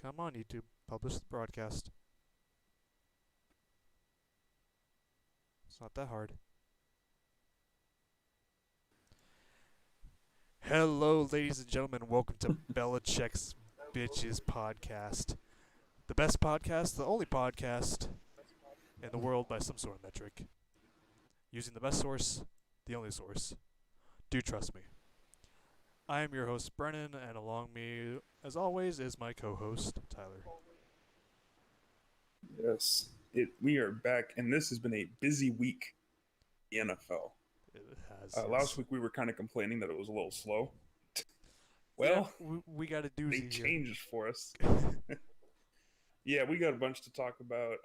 Come on, YouTube. Publish the broadcast. It's not that hard. Hello, ladies and gentlemen. Welcome to Belichick's Bitches podcast. The best podcast, the only podcast in the world by some sort of metric. Using the best source, the only source. Do trust me. I am your host, Brennan, and along me, as always, is my co-host, Tyler. Yes, we are back, and this has been a busy week in the NFL. It has. Yes. Last week we were kind of complaining that it was a little slow. Well, yeah, we got a doozy they changed for us. Yeah, we got a bunch to talk about,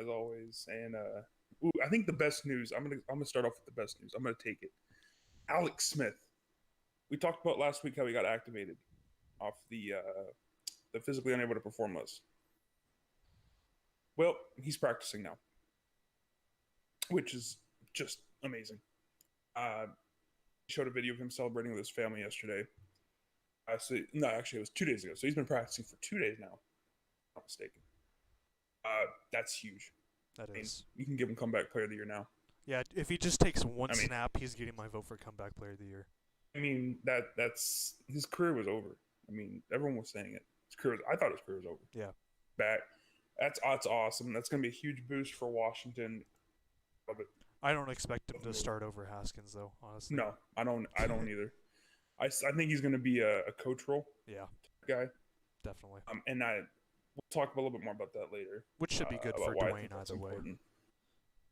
as always. And I think the best news. I'm gonna start off with the best news. I'm gonna take it. Alex Smith. We talked about last week how he got activated off the physically unable to perform list. Well, he's practicing now, which is just amazing. He showed a video of him celebrating with his family yesterday. No, actually, it was 2 days ago. So he's been practicing for 2 days now. If I'm not mistaken. That's huge. That is. You can give him comeback player of the year now. Yeah, if he just takes one snap, he's getting my vote for comeback player of the year. I mean, that's his career was over. I mean, everyone was saying it. I thought his career was over. Yeah. That's awesome. That's going to be a huge boost for Washington. Love it. I don't expect him to start over Haskins, though, honestly. No, I don't either. I think he's going to be a coach role. Yeah. Guy. Definitely. And we'll talk a little bit more about that later. Which should be good for Dwayne either way.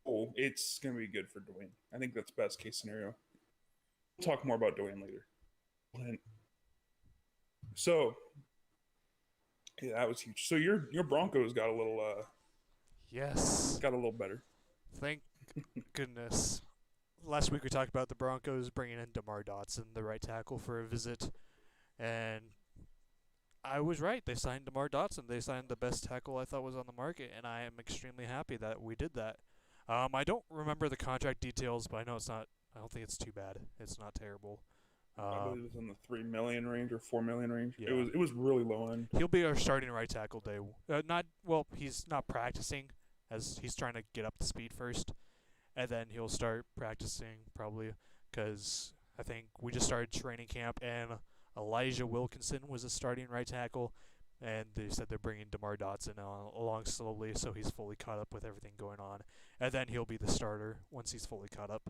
Oh, it's going to be good for Dwayne. I think that's best case scenario. We'll talk more about Dwayne later. So, yeah, that was huge. So your Broncos got a little yes. Got a little better. Thank goodness. Last week we talked about the Broncos bringing in DeMar Dotson, the right tackle, for a visit. And I was right. They signed DeMar Dotson. They signed the best tackle I thought was on the market, and I am extremely happy that we did that. I don't remember the contract details, but I know I don't think it's too bad. It's not terrible. I believe it was in the $3 million range or $4 million range. Yeah. It was really low end. He'll be our starting right tackle day. He's not practicing as he's trying to get up to speed first, and then he'll start practicing probably because I think we just started training camp and Elijah Wilkinson was a starting right tackle, and they said they're bringing DeMar Dotson along slowly so he's fully caught up with everything going on, and then he'll be the starter once he's fully caught up.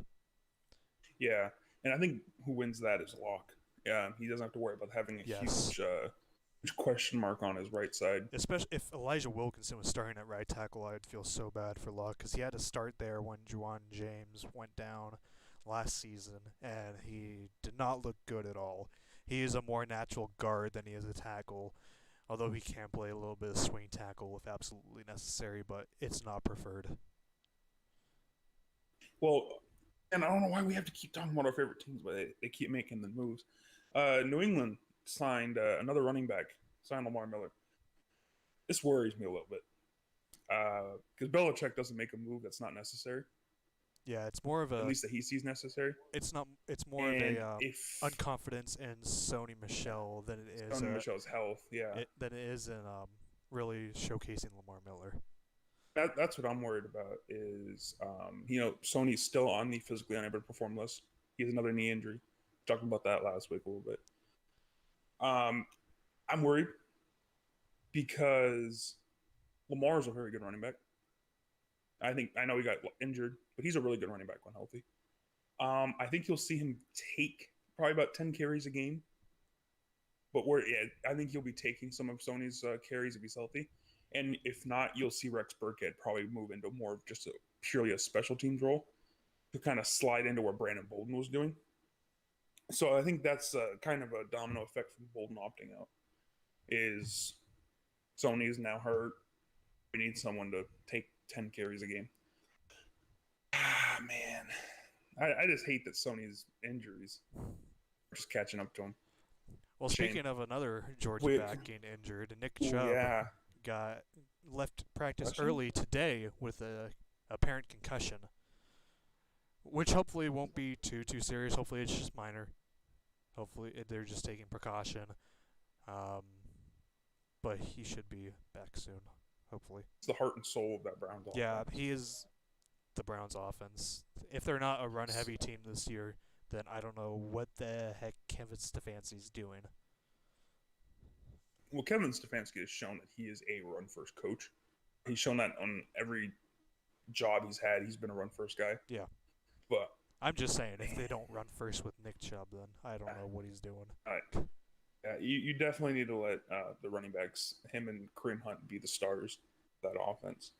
Yeah, and I think who wins that is Locke. Yeah, he doesn't have to worry about having a huge question mark on his right side. Especially if Elijah Wilkinson was starting at right tackle, I'd feel so bad for Locke because he had to start there when Juwan James went down last season, and he did not look good at all. He is a more natural guard than he is a tackle, although he can play a little bit of swing tackle if absolutely necessary, but it's not preferred. Well, and I don't know why we have to keep talking about our favorite teams, but they keep making the moves. New England signed another running back, signed Lamar Miller. This worries me a little bit because Belichick doesn't make a move that's not necessary. Yeah, it's more of at least that he sees necessary. It's not. It's more of a unconfidence in Sony Michel than it is Sony Michel's health. Yeah, than it is in really showcasing Lamar Miller. That's what I'm worried about is, Sony's still on the physically unable to perform list. He has another knee injury. Talking about that last week a little bit. I'm worried because Lamar's a very good running back. I know he got injured, but he's a really good running back when healthy. I think you'll see him take probably about 10 carries a game. But I think he'll be taking some of Sony's carries if he's healthy. And if not, you'll see Rex Burkhead probably move into more of just purely a special teams role to kind of slide into what Brandon Bolden was doing. So I think that's kind of a domino effect from Bolden opting out. Is Sony is now hurt. We need someone to take 10 carries a game. Man. I just hate that Sony's injuries are just catching up to him. Well, speaking of another Georgia back getting injured, Nick Chubb got left practice early today with a apparent concussion, which hopefully won't be too serious. Hopefully it's just minor. Hopefully they're just taking precaution. But but he should be back soon, hopefully. It's the heart and soul of that Browns Yeah, offense. he is the Browns' offense. If they're not a run-heavy team this year, then I don't know what the heck Kevin Stefanski's doing. Well, Kevin Stefanski has shown that he is a run first coach. He's shown that on every job he's had. He's been a run first guy. Yeah. But I'm just saying, if they don't run first with Nick Chubb, then I don't know what he's doing. you definitely need to let the running backs, him and Kareem Hunt, be the starters of that offense.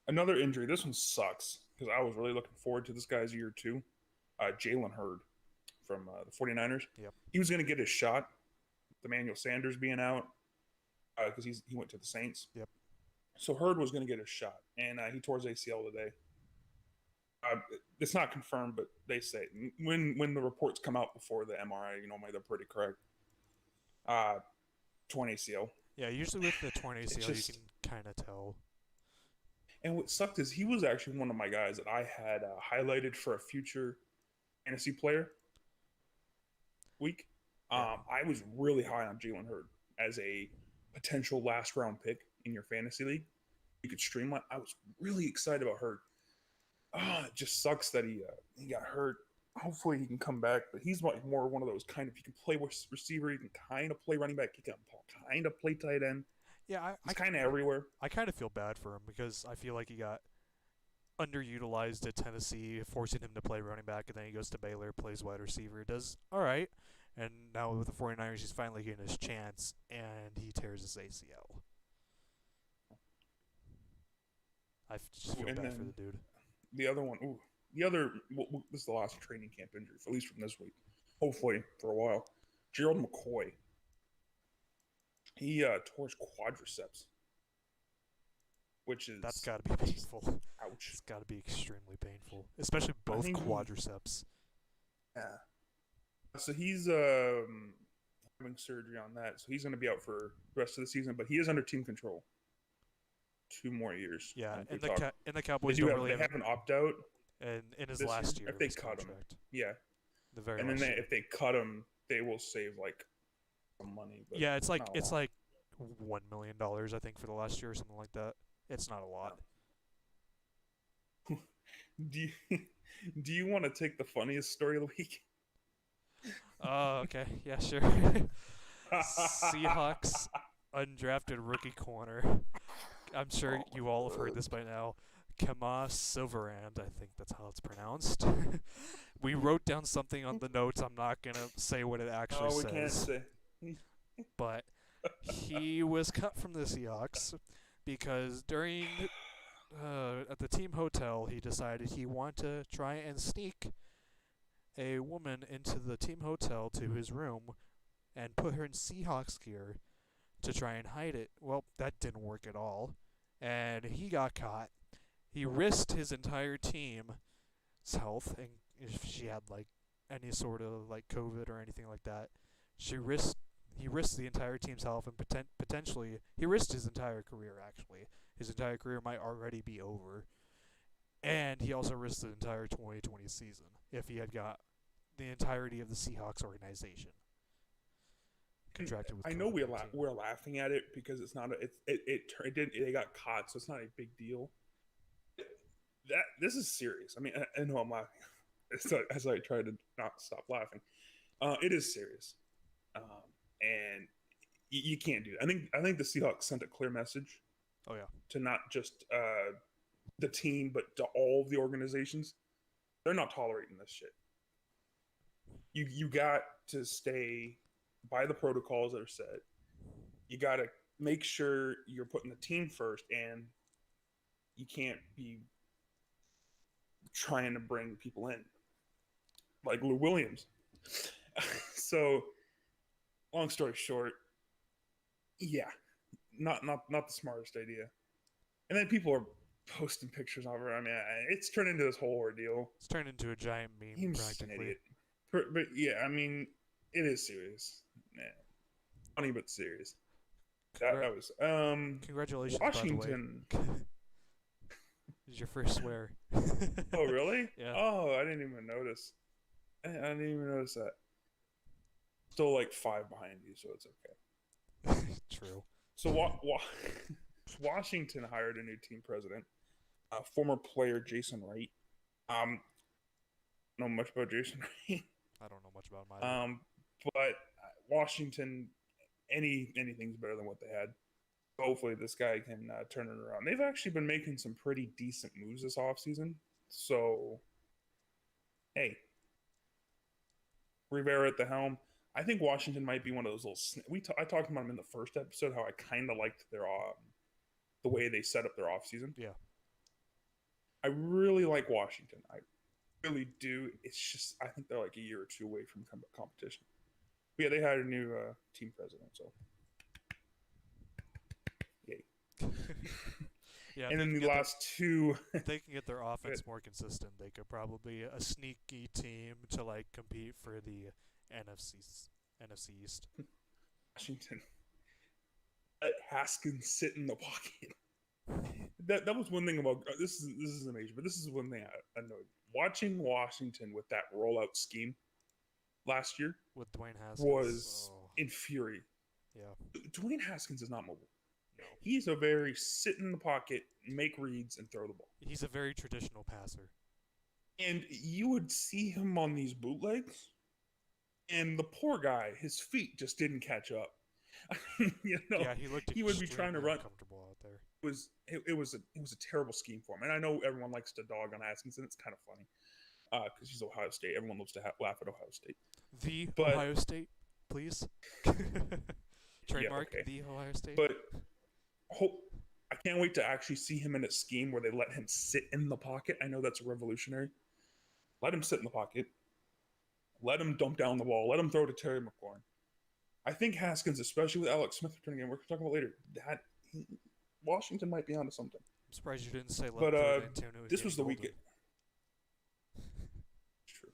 Another injury. This one sucks because I was really looking forward to this guy's year too. Jalen Hurd from the 49ers. Yep. He was going to get his shot. Emmanuel Sanders being out because he went to the Saints. Yep. So Hurd was going to get his shot, and he tore his ACL today. It's not confirmed, but they say when the reports come out before the MRI, they're pretty correct. Torn ACL. Yeah, usually with the torn ACL, you can kind of tell. And what sucked is he was actually one of my guys that I had highlighted for a future fantasy player week. I was really high on Jalen Hurd as a potential last round pick in your fantasy league. You could streamline. I was really excited about Hurd. It just sucks that he got hurt. Hopefully he can come back, but he's more one of those kind of, you can play receiver, you can kind of play running back, you can kind of play tight end. Yeah, he's kind of everywhere. I kind of feel bad for him because I feel like he got underutilized at Tennessee, forcing him to play running back, and then he goes to Baylor, plays wide receiver, does all right, and now with the 49ers, he's finally getting his chance, and he tears his ACL. I just feel bad for the dude. The other one, this is the last training camp injury, at least from this week. Hopefully for a while. Gerald McCoy. He tore his quadriceps, which is that's got to be painful. Ouch! It's got to be extremely painful, especially both quadriceps. Yeah. So he's having surgery on that, so he's going to be out for the rest of the season. But he is under team control. 2 more years. Yeah, and the Cowboys they have an opt out. And in his last year, if they cut him, if they cut him, they will save like some money. But yeah, it's like $1 million, I think, for the last year or something like that. It's not a lot. Do you want to take the funniest story of the week? Okay, yeah, sure. Seahawks undrafted rookie corner. I'm sure you all have heard this by now. Kama Silverand, I think that's how it's pronounced. We wrote down something on the notes. I'm not going to say what it actually says. Can't say. But he was cut from the Seahawks because during at the team hotel, he decided he wanted to try and sneak a woman into the team hotel to his room and put her in Seahawks gear to try and hide it. Well, that didn't work at all, and he got caught. He risked his entire team's health, and if she had like any sort of like COVID or anything like that, he risked the entire team's health, and potentially he risked his entire career. Actually, his entire career might already be over, and he also risked the entire 2020 season if he had got the entirety of the Seahawks organization contracted with. I know we're laughing at it because it's not they got caught, so it's not a big deal. This is serious. I mean, I know I'm laughing as I try to not stop laughing. It is serious, and you can't do that. I think the Seahawks sent a clear message. Oh yeah. To not just the team, but to all of the organizations. They're not tolerating this shit. You got to stay by the protocols that are set. You got to make sure you're putting the team first, and you can't be trying to bring people in like Lou Williams. So, long story short, yeah, not the smartest idea. And then people are posting pictures of her. I mean, it's turned into this whole ordeal. It's turned into a giant meme. He's practically an idiot. But yeah, I mean, it is serious. Yeah. Funny but serious. That was congratulations, Washington. By the way. This is your first swear. Oh really? Yeah. Oh, I didn't even notice. I didn't even notice that. Still like 5 behind you, so it's okay. True. So Washington hired a new team president, former player Jason Wright. Know much about Jason Wright. I don't know much about him either. But Washington, anything's better than what they had. Hopefully, this guy can turn it around. They've actually been making some pretty decent moves this offseason. So, hey, Rivera at the helm. I think Washington might be one of those little. I talked about them in the first episode how I kind of liked their the way they set up their offseason. Yeah. I really like Washington. I really do. It's just I think they're like a year or two away from competition. But yeah, they hired a new team president, so yay. Yeah. And then the last two, if they can get their offense more consistent, they could probably a sneaky team to like compete for the NFC East. Washington. Let Haskins sit in the pocket. That was one thing about this is amazing, but this is one thing I annoyed. Watching Washington with that rollout scheme last year with Dwayne Haskins was infuriating. Yeah. Dwayne Haskins is not mobile. No. He's a very sit in the pocket, make reads, and throw the ball. He's a very traditional passer. And you would see him on these bootlegs, and the poor guy, his feet just didn't catch up. Yeah, he would be trying to run comfortable out there. It was a terrible scheme for him, and I know everyone likes to dog on Haskins, and it's kind of funny because he's Ohio State. Everyone loves to laugh at Ohio State. Ohio State, please. Trademark the Ohio State. But I can't wait to actually see him in a scheme where they let him sit in the pocket. I know that's revolutionary. Let him sit in the pocket. Let him dump down the ball. Let him throw to Terry McLaurin. I think Haskins, especially with Alex Smith returning again, we're going to talk about later, Washington might be onto something. I'm surprised you didn't say this was the weekend. It's true.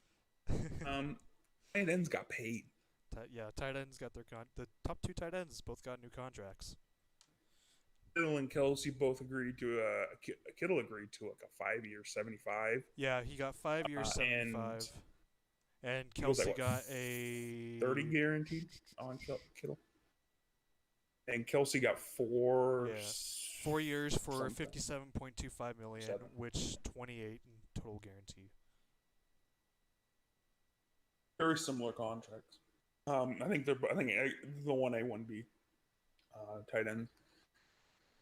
Tight ends got paid. Tight ends got the top two tight ends both got new contracts. Kittle and Kelsey both agreed to Kittle agreed to like a 5-year $75. Yeah, he got 5 years $75. And Kelsey got a 30 guaranteed on Kittle. And Kelsey got 4 years for $57.25 million, which 28 in total guarantee. Very similar contracts. I think the 1A, 1B tight end.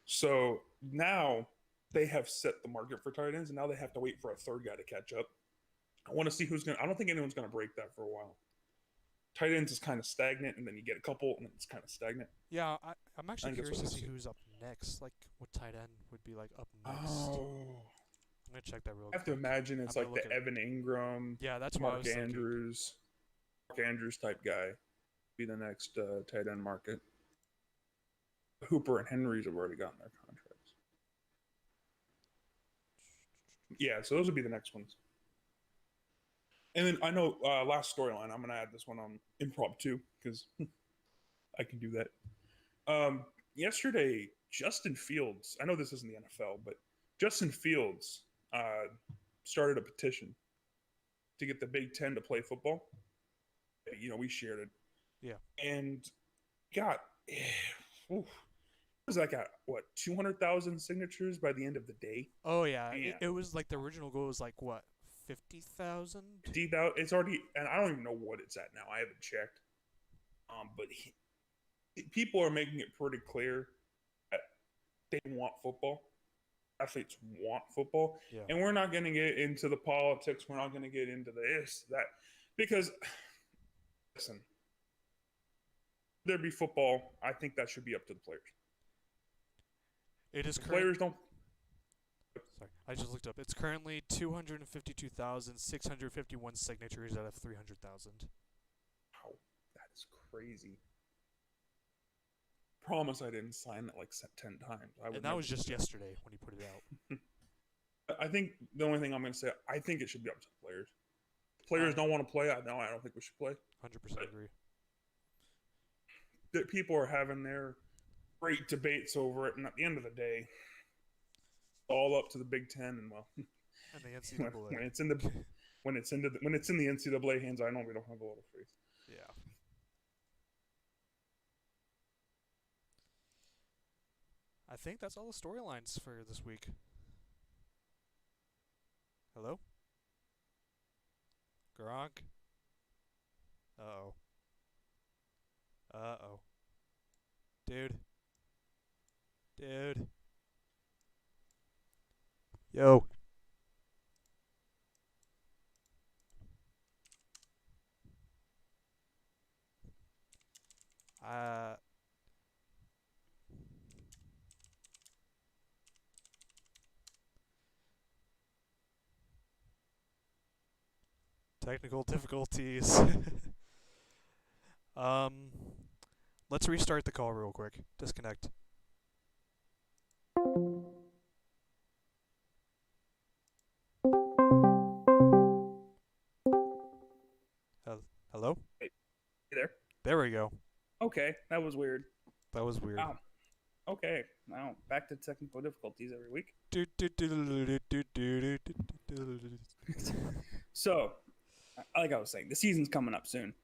So now they have set the market for tight ends, and now they have to wait for a third guy to catch up. I want to see who's going to – I don't think anyone's going to break that for a while. Tight ends is kind of stagnant, and then you get a couple, and it's kind of stagnant. Yeah, I'm actually curious to see who's up next. Like, what tight end would be, like, up next? Oh. I'm going to check that real quick. I have to imagine it's like the Evan Ingram, that's Mark Andrews type guy be the next tight end market. Hooper and Henry's have already gotten their contracts. Yeah, so those would be the next ones. And then I know last storyline, I'm going to add this one on impromptu because I can do that. Yesterday, Justin Fields, I know this isn't the NFL, but Justin Fields started a petition to get the Big Ten to play football. We shared it. Yeah. And got, was that got, 200,000 signatures by the end of the day? Oh, yeah. It was like the original goal was like, what, 50,000? 50,000. It's already, and I don't even know what it's at now. I haven't checked. But people are making it pretty clear that they want football. Athletes want football. Yeah. And we're not going to get into the politics. We're not going to get into this, that, because, listen, there be football. I think that should be up to the players. It is players don't. Sorry, I just looked up. It's currently 252,651 signatures out of 300,000. Wow, that is crazy. Promise I didn't sign that like 10 times. And that was just yesterday when he put it out. I think the only thing I'm going to say, I think it should be up to the players. If players don't want to play, I don't think we should play. 100% agree. That people are having their great debates over it, and at the end of the day, all up to the Big Ten, and and the NCAA. when it's in the NCAA hands, I know we don't have a lot of faith. Yeah. I think that's all the storylines for this week. Hello? Gronk? Uh-oh. Uh-oh. Dude. Dude. Yo. Uh, technical difficulties. um, let's restart the call real quick. Disconnect. Hello? Wait, you there? There we go. Okay, that was weird. That was weird. Wow. Okay, now back to technical difficulties every week. So, like I was saying, the season's coming up soon.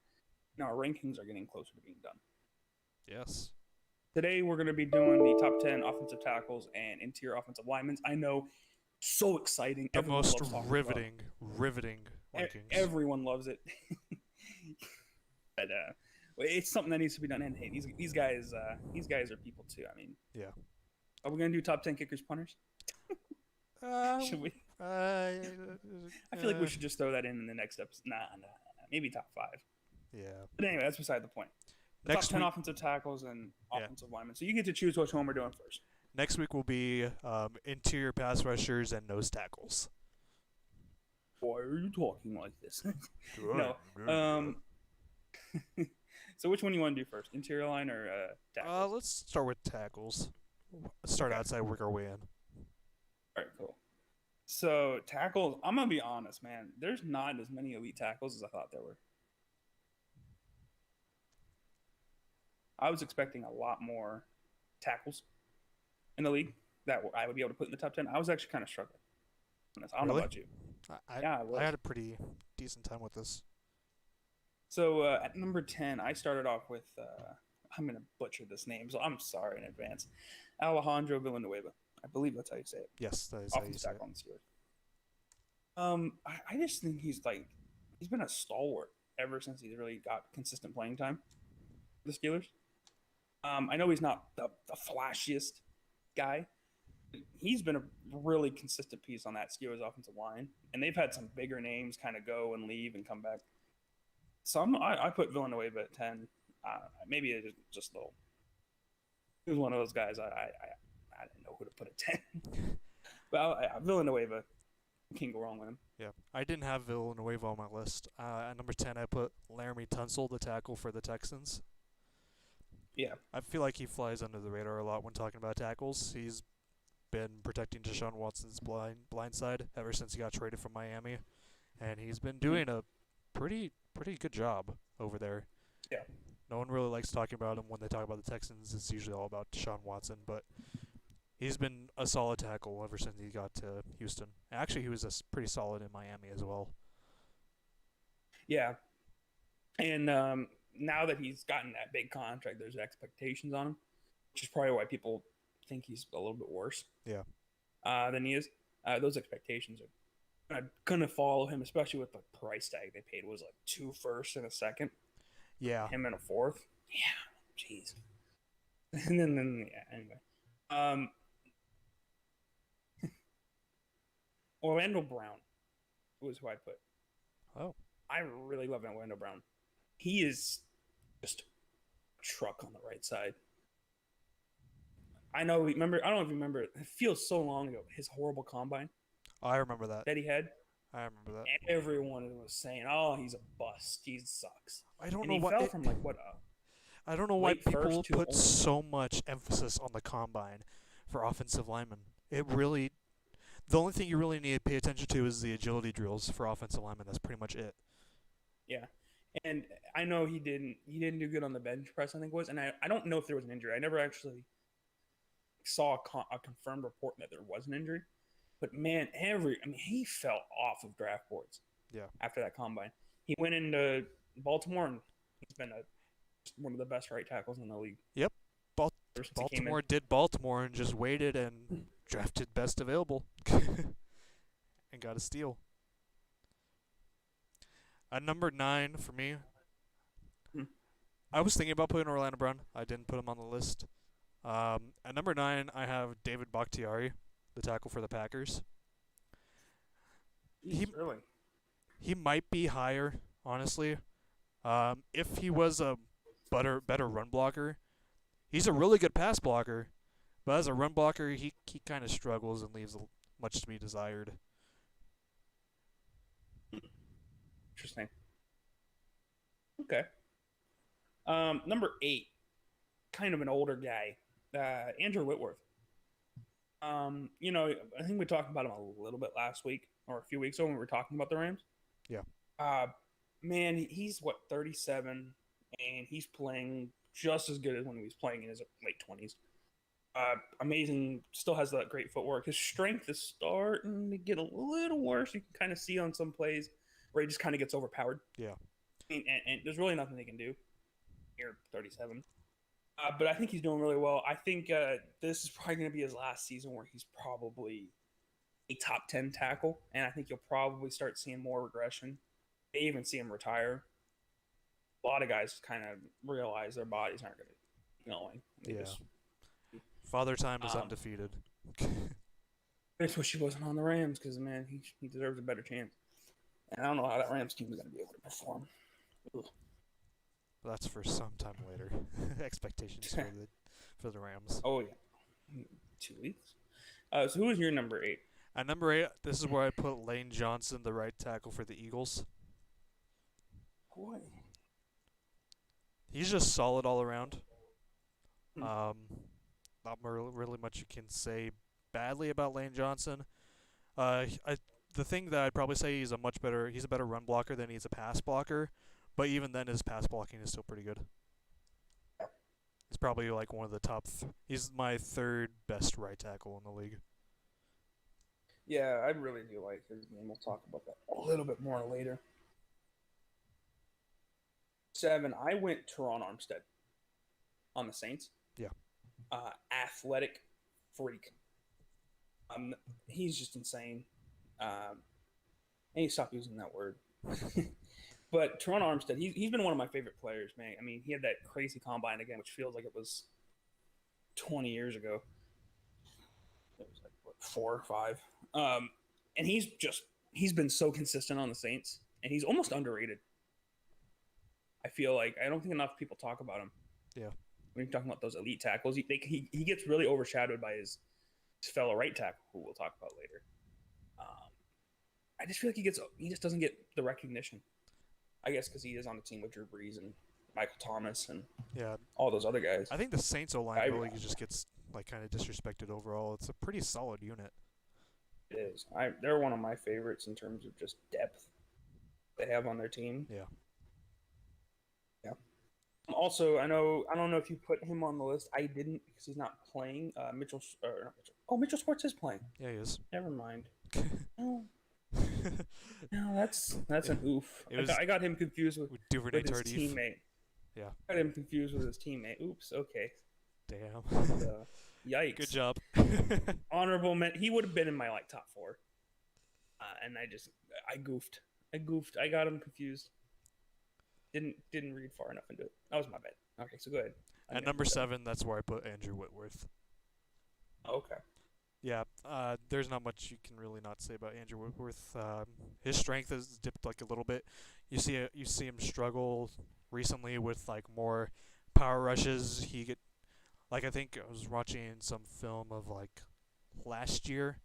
Now our rankings are getting closer to being done. Yes. Today we're going to be doing the top 10 offensive tackles and interior offensive linemen. I know, so exciting. The Everyone most loves talking riveting about. rankings. Everyone loves it. But it's something that needs to be done. And hey, these guys are people too. I mean, Yeah. are we going to do top 10 kickers, punters? Should we? I feel like we should just throw that in the next episode. Nah. Maybe top 5. Yeah. But anyway, that's beside the point. Next top 10 week, offensive tackles and offensive linemen. So you get to choose which one we're doing first. next week will be interior pass rushers and nose tackles. Why are you talking like this? No. So which one do you want to do first? Interior line or tackles? Let's start with tackles. Start outside, work our way in. All right, cool. So tackles, I'm gonna be honest, man. There's not as many elite tackles as I thought there were. I was expecting a lot more tackles in the league that I would be able to put in the top 10. I was actually kind of struggling. I don't know about you. I had a pretty decent time with this. So at number 10, I started off with, I'm going to butcher this name, so I'm sorry in advance. Alejandro Villanueva. I believe that's how you say it. Yes, that is how you say it. On the Steelers. I just think he's been a stalwart ever since he's really got consistent playing time for the Steelers. I know he's not the flashiest guy. He's been a really consistent piece on that Steelers offensive line, and they've had some bigger names kind of go and leave and come back. So I put Villanueva at 10. Maybe it's just a little. He was one of those guys I didn't know who to put at 10. But Villanueva, can't go wrong with him. Yeah, I didn't have Villanueva on my list. At number 10, I put Laramie Tunsil, the tackle for the Texans. Yeah. I feel like he flies under the radar a lot when talking about tackles. He's been protecting Deshaun Watson's blind side ever since he got traded from Miami, and he's been doing a pretty good job over there. Yeah. No one really likes talking about him when they talk about the Texans. It's usually all about Deshaun Watson, but he's been a solid tackle ever since he got to Houston. Actually, he was pretty solid in Miami as well. Yeah. And now that he's gotten that big contract, there's expectations on him, which is probably why people think he's a little bit worse. Yeah. Than he is. Those expectations are gonna follow him, especially with the price tag they paid. It was like 2 firsts and a second. Yeah. Him and a 4th. Yeah. Jeez. And then anyway. Orlando Brown was who I put. Oh. I really love Orlando Brown. He is just a truck on the right side. I know. Remember? I don't know if you remember. It feels so long ago. His horrible combine. Oh, I remember that. That he had. I remember that. Everyone was saying, "Oh, he's a bust. He sucks." I don't and know he what. fell from like what? I don't know why people put only. so much emphasis on the combine for offensive linemen. It really. The only thing you really need to pay attention to is the agility drills for offensive linemen. That's pretty much it. Yeah. And I know he didn't do good on the bench press, I think it was. And I don't know if there was an injury. I never actually saw a confirmed report that there was an injury. But man, he fell off of draft boards. Yeah. After that combine. He went into Baltimore and he's been one of the best right tackles in the league. Yep. Ever since he came in. Baltimore did Baltimore and just waited and drafted best available and got a steal. At number 9 for me, Hmm. I was thinking about putting Orlando Brown. I didn't put him on the list. At number 9, I have David Bakhtiari, the tackle for the Packers. He Jeez, really? he might be higher, honestly. If he was a better run blocker, he's a really good pass blocker. But as a run blocker, he kind of struggles and leaves much to be desired. Interesting. Okay. Number 8, kind of an older guy, Andrew Whitworth. I think we talked about him a little bit last week or a few weeks ago when we were talking about the Rams. Yeah. Uh, man, he's what 37, and he's playing just as good as when he was playing in his late 20s. Amazing. Still has that great footwork. His strength is starting to get a little worse. You can kind of see on some plays where he just kind of gets overpowered. Yeah. I mean, and there's really nothing they can do. Here, 37. But I think he's doing really well. I think this is probably going to be his last season where he's probably a top 10 tackle, and I think you'll probably start seeing more regression. May even see him retire. A lot of guys kind of realize their bodies aren't going to keep going. Father Time is undefeated. I just wish he wasn't on the Rams because, man, he deserves a better chance. And I don't know how that Rams team is going to be able to perform. Ugh. That's for some time later. Expectations for the Rams. Oh, yeah. 2 weeks. So who is your number 8? At number 8, this is where I put Lane Johnson, the right tackle for the Eagles. Boy. He's just solid all around. Hmm. Not really much you can say badly about Lane Johnson. The thing that I'd probably say he's a better run blocker than he's a pass blocker, but even then his pass blocking is still pretty good. He's probably like one of the top. He's my third best right tackle in the league. Yeah, I really do like his game. We'll talk about that a little bit more later. 7, I went Teron Armstead on the Saints. Yeah. Athletic freak. He's just insane. I need to stop using that word. But Teron Armstead, he's been one of my favorite players, man. I mean, he had that crazy combine again, which feels like it was 20 years ago. It was like, what, 4 or 5. And he's been so consistent on the Saints, and he's almost underrated. I feel like I don't think enough people talk about him. Yeah. When you're talking about those elite tackles, he gets really overshadowed by his fellow right tackle, who we'll talk about later. I just feel like he just doesn't get the recognition. I guess because he is on the team with Drew Brees and Michael Thomas and all those other guys. I think the Saints O-line really just gets like kind of disrespected overall. It's a pretty solid unit. It is. They're one of my favorites in terms of just depth they have on their team. Yeah. Yeah. Also, I don't know if you put him on the list. I didn't because he's not playing. Mitchell Schwartz is playing. Yeah, he is. Never mind. No, that's an oof. I got him confused with his teammate. Yeah. I got him confused with his teammate. Oops. Okay. Damn. Yikes. Good job. Honorable mention. He would have been in my top 4. And I goofed. I got him confused. Didn't read far enough into it. That was my bad. Okay, so go ahead. At number 7, that's where I put Andrew Whitworth. Okay. Yeah, there's not much you can really not say about Andrew Whitworth. His strength has dipped like a little bit. You see him struggle recently with like more power rushes. I think I was watching some film of like last year.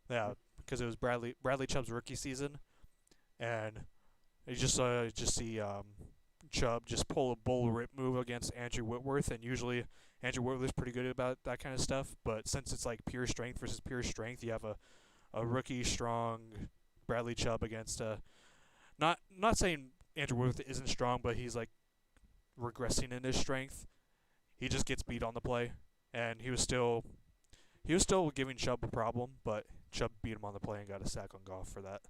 Yeah, because it was Bradley Chubb's rookie season, and you just see Chubb just pull a bull rip move against Andrew Whitworth, and usually Andrew Whitworth's pretty good about that kind of stuff. But since it's like pure strength versus pure strength, you have a rookie strong Bradley Chubb against not saying Andrew Whitworth isn't strong, but he's like regressing in his strength. He just gets beat on the play, and he was still giving Chubb a problem, but Chubb beat him on the play and got a sack on Goff for that.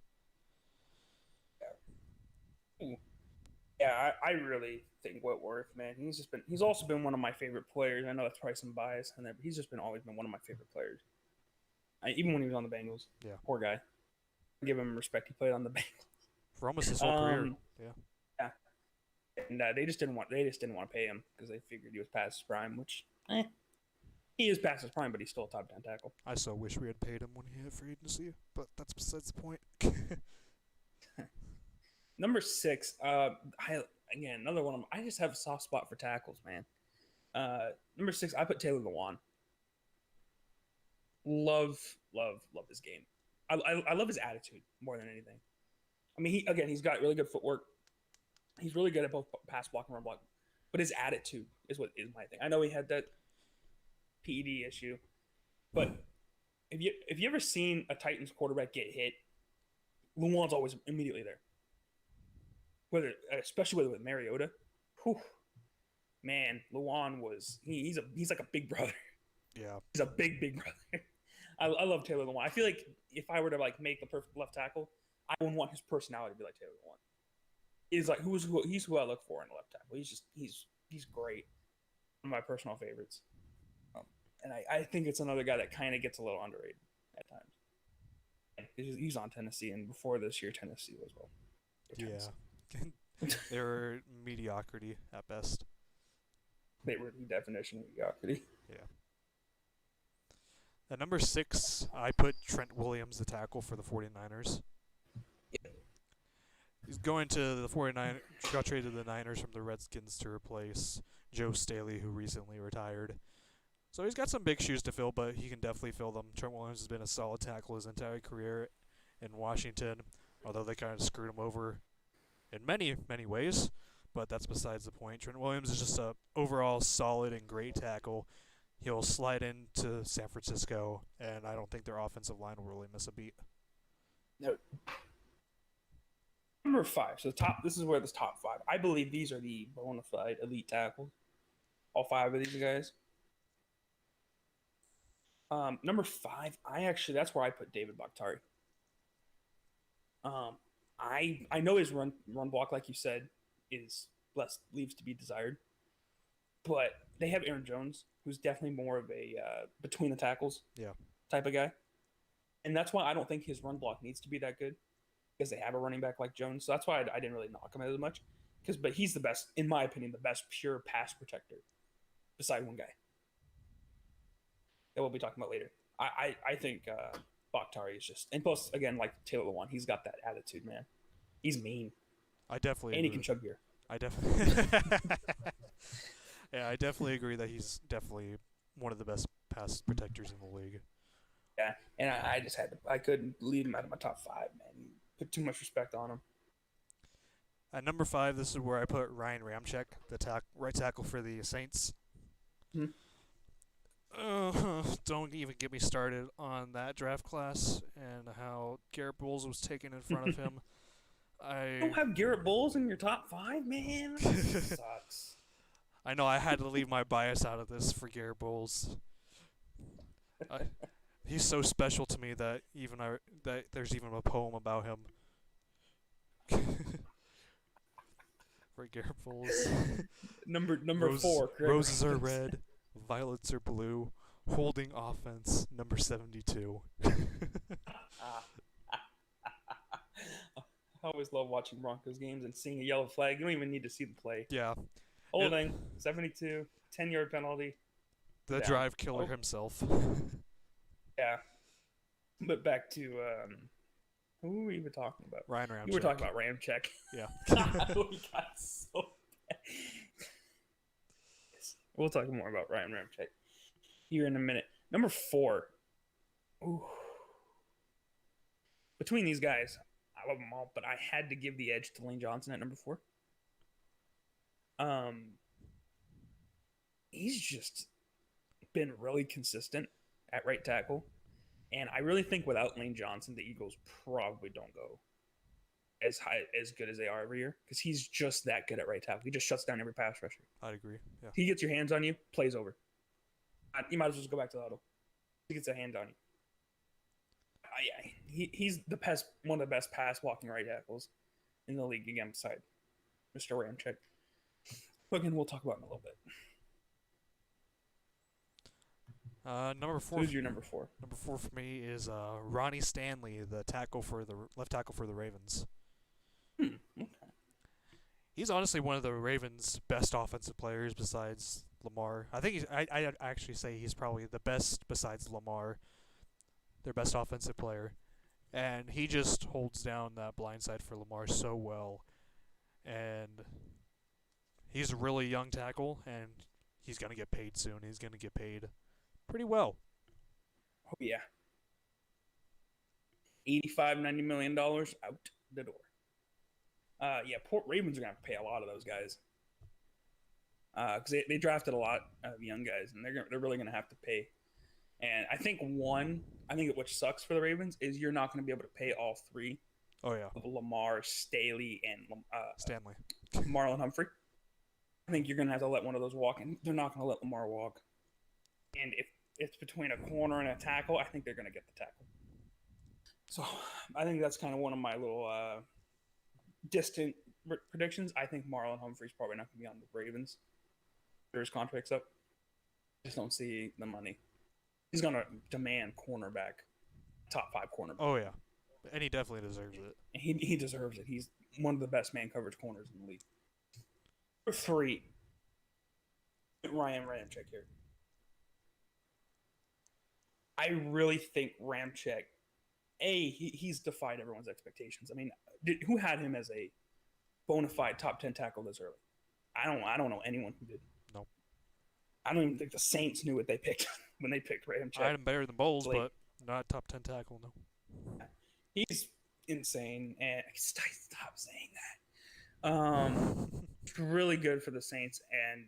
Yeah, I really think Whitworth, man, he's also been one of my favorite players. I know that's probably some bias in there, but he's just been always been one of my favorite players. Even when he was on the Bengals, Yeah, poor guy. Give him respect. He played on the for almost his Bengals. whole career. Yeah, Yeah, and they just didn't want to pay him because they figured he was past his prime, which he is past his prime, but he's still a top 10 tackle. I so wish we had paid him when he hit free agency, but that's besides the point. Number 6, again another one. I just have a soft spot for tackles, man. Number 6, I put Taylor Lewan. Love, love his game. I love his attitude more than anything. I mean, he's got really good footwork. He's really good at both pass block and run block, but his attitude is what is my thing. I know he had that PED issue, but if you ever seen a Titans quarterback get hit, Luan's always immediately there. Especially with Mariota, whew, man, Luan he's like a big brother. Yeah, He's a big brother. I love Taylor Lewan. I feel like if I were to like make the perfect left tackle, I wouldn't want his personality to be like Taylor Lewan. He's like he's who I look for in a left tackle. He's great. One of my personal favorites. And I think it's another guy that kind of gets a little underrated at times. He's on Tennessee, and before this year, Tennessee was well. yeah. They were mediocrity at best. They were the definition of mediocrity. Yeah. At number 6, I put Trent Williams, the tackle for the 49ers. He's going to the 49ers, got traded to the Niners from the Redskins to replace Joe Staley, who recently retired. So he's got some big shoes to fill, but he can definitely fill them. Trent Williams has been a solid tackle his entire career in Washington, although they kind of screwed him over in many, many ways. But that's besides the point. Trent Williams is just a overall solid and great tackle. He'll slide into San Francisco, and I don't think their offensive line will really miss a beat. No. Number 5. So this is where this top 5. I believe these are the bona fide elite tackles. All 5 of these guys. Number 5, that's where I put David Bakhtiari. I know his run block, like you said, is leaves to be desired. But they have Aaron Jones, who's definitely more of a between the tackles type of guy. And that's why I don't think his run block needs to be that good, because they have a running back like Jones. So that's why I didn't really knock him as much. But he's the best, in my opinion, the best pure pass protector beside one guy that we'll be talking about later. I think Bakhtiari is just, and plus, again, like Taylor Lewan, he's got that attitude, man. He's mean. I definitely And agree. he can chug beer. I definitely yeah, I definitely agree that he's definitely one of the best pass protectors in the league. Yeah, and I couldn't leave him out of my top 5, man. Put too much respect on him. At number 5, this is where I put Ryan Ramczyk, the right tackle for the Saints. Hmm. Don't even get me started on that draft class and how Garrett Bowles was taken in front of him. You don't have Garrett Bowles in your top 5, man? That sucks. I know I had to leave my bias out of this for Garrett Bowles. He's so special to me that that there's even a poem about him. For Garrett Bowles. Number 4. Roses are red, violets are blue. Holding offense, number 72. I always love watching Broncos games and seeing a yellow flag. You don't even need to see the play. Yeah. Holding, 72, 10-yard penalty. The drive killer himself. Yeah. But back to who were we even talking about? Ryan Ramczyk. You were talking about Ramczyk. Yeah. We got so bad. We'll talk more about Ryan Ramczyk here in a minute. Number 4. Ooh. Between these guys, I love them all, but I had to give the edge to Lane Johnson at number 4. He's just been really consistent at right tackle, and I really think without Lane Johnson, the Eagles probably don't go as good as they are every year, because he's just that good at right tackle. He just shuts down every pass rusher. I'd agree. Yeah. He gets your hands on you, plays over. You might as well just go back to the huddle. He gets a hand on you. He's one of the best pass blocking right tackles in the league again. Beside Mr. Ramchick. But again, we'll talk about him a little bit. Number So four. who's your number 4? Number 4 for me is Ronnie Stanley, the left tackle for the Ravens. Okay. He's honestly one of the Ravens' best offensive players besides Lamar. I think I'd actually say he's probably the best besides Lamar, their best offensive player. And he just holds down that blind side for Lamar so well. And he's a really young tackle, and he's going to get paid soon. He's going to get paid pretty well. Oh yeah. 85, $90 million out the door. Yeah, Port Ravens are gonna have to pay a lot of those guys because they drafted a lot of young guys, and they're really gonna have to pay. And I think which sucks for the Ravens is you're not gonna be able to pay all 3 Oh yeah, of Lamar, Staley, and Stanley. Marlon Humphrey. I think you're gonna have to let one of those walk, and they're not gonna let Lamar walk. And if it's between a corner and a tackle, I think they're gonna get the tackle. So I think that's kind of one of my little distant predictions. I think Marlon Humphrey's probably not going to be on the Ravens. Their contract's up. I just don't see the money. He's going to demand cornerback, top 5 cornerback. Oh yeah, and he definitely deserves it. He deserves it. He's one of the best man coverage corners in the league. Number 3, Ryan Ramczyk here. I really think Ramczyk, he's defied everyone's expectations. I mean, who had him as a bona fide top 10 tackle this early? I don't know anyone who did. Nope. I don't even think the Saints knew what they picked when they picked Ramczyk. I had him better than Bowles, but not top 10 tackle. No. He's insane, and stop saying that. It's really good for the Saints, and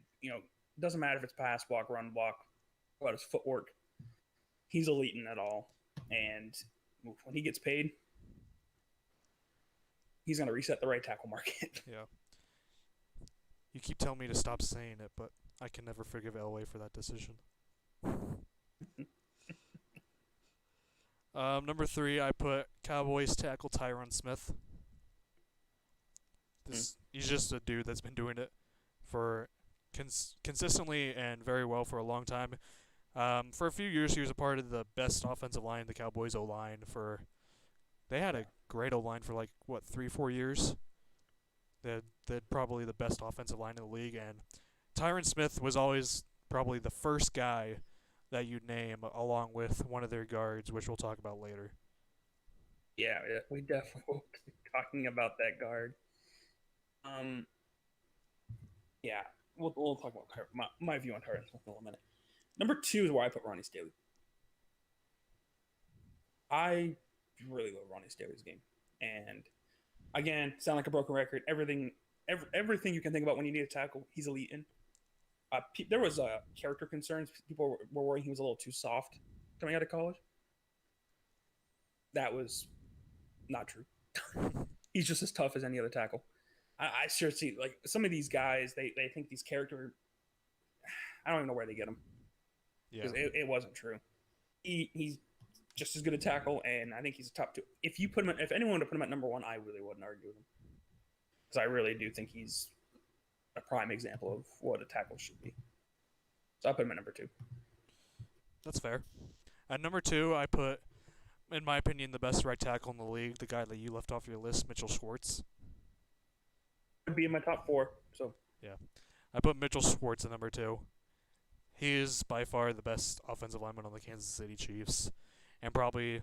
doesn't matter if it's pass block, run block, about his footwork. He's elite in it all, and when he gets paid, he's going to reset the right tackle market. Yeah. You keep telling me to stop saying it, but I can never forgive Elway for that decision. Number 3, I put Cowboys tackle Tyron Smith. He's just a dude that's been doing it for consistently and very well for a long time. For a few years, he was a part of the best offensive line, the Cowboys O-line. They had a great O-line for 3-4 years. They had probably the best offensive line in the league, and Tyron Smith was always probably the first guy that you'd name along with one of their guards, which we'll talk about later. Yeah, we definitely will be talking about that guard. Yeah, we'll talk about my view on Tyron Smith in a minute. Number 2 is where I put Ronnie Stanley. I really love Ronnie Stanley's game, and again, sound like a broken record. Everything you can think about when you need a tackle, he's elite in. There was character concerns. People were worrying he was a little too soft coming out of college. That was not true. He's just as tough as any other tackle. I sure see some of these guys. They think these character. I don't even know where they get them. Yeah, it wasn't true. He's just as good a tackle, and I think he's a top 2. If anyone would have put him at number 1, I really wouldn't argue with him, because I really do think he's a prime example of what a tackle should be. So I put him at number 2. that's fair. At number 2, I put, in my opinion, the best right tackle in the league, the guy that you left off your list, Mitchell Schwartz. Would be in my top 4. So yeah, I put Mitchell Schwartz at number 2. He is by far the best offensive lineman on the Kansas City Chiefs, and probably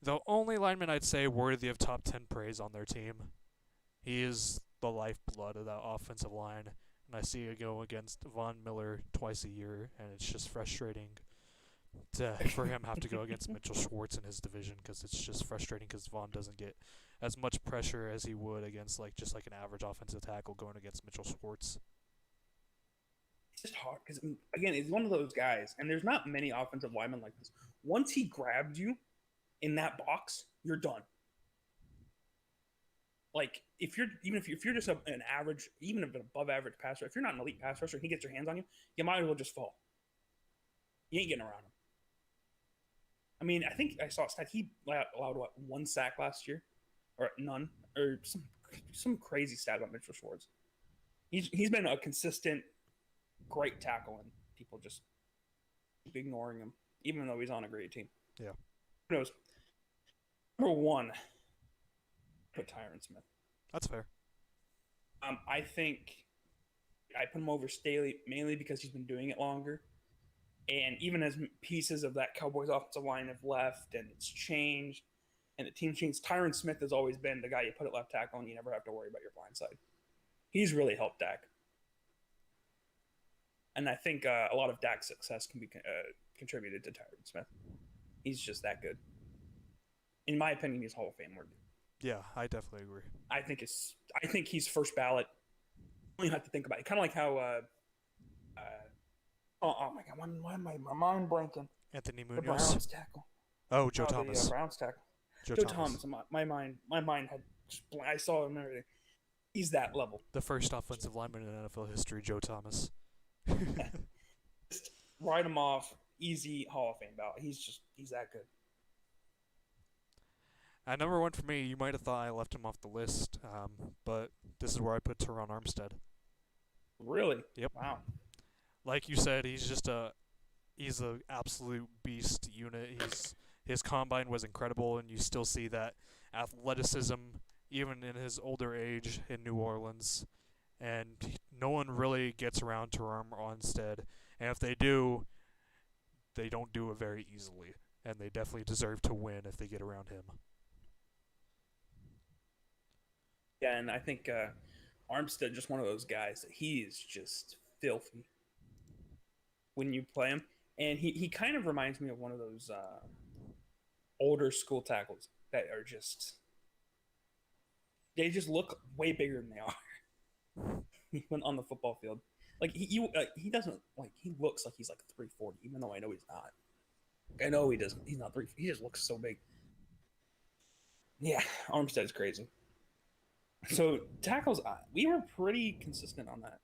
the only lineman I'd say worthy of top 10 praise on their team. He is the lifeblood of that offensive line, and I see it go against Von Miller twice a year, and it's just frustrating for him have to go against Mitchell Schwartz in his division, because it's just frustrating because Von doesn't get as much pressure as he would against just an average offensive tackle going against Mitchell Schwartz. It's just hard because, again, he's one of those guys, and there's not many offensive linemen like this. Once he grabs you in that box, you're done. If you're just an average, even an above average passer, if you're not an elite pass rusher and he gets your hands on you, you might as well just fall. You ain't getting around him. I mean, I think I saw a stat. He allowed 1 sack last year, or none, or some some crazy stat about Mitchell Schwartz. He's been a consistent, great tackle, and people just keep ignoring him, even though he's on a great team. Yeah, Who knows? Number one, put Tyron Smith. that's fair. I think I put him over Staley mainly because he's been doing it longer. And even as pieces of that Cowboys offensive line have left and it's changed and the team changed, Tyron Smith has always been the guy you put at left tackle and you never have to worry about your blind side. He's really helped Dak. And I think a lot of Dak's success can be contributed to Tyron Smith. He's just that good. In my opinion, he's Hall of Fame worthy. Yeah, I definitely agree. I think he's first ballot. You don't have to think about it. Kind of like how oh my god, why am my mind blanking? Anthony The Munoz. Browns tackle. Oh, Joe Thomas. The Browns tackle. Joe Thomas. My mind had. I saw him and everything. He's that level. The first offensive lineman in NFL history, Joe Thomas. Just write him off. Easy Hall of Fame ballot. He's that good. At number one for me, you might have thought I left him off the list, but this is where I put Teron Armstead. Really? Yep. Wow. Like you said, he's an absolute beast unit. His combine was incredible, and you still see that athleticism even in his older age in New Orleans. And no one really gets around Teron Armstead, and if they do, they don't do it very easily, and they definitely deserve to win if they get around him. Yeah, and I think Armstead just one of those guys that he is just filthy when you play him, and he kind of reminds me of one of those older school tackles that are just they just look way bigger than they are. He went on the football field like he doesn't like he looks like he's like 340, even though I know he's not. I know he doesn't. He's not 3. He just looks so big. Yeah, Armstead's crazy. So tackles, we were pretty consistent on that.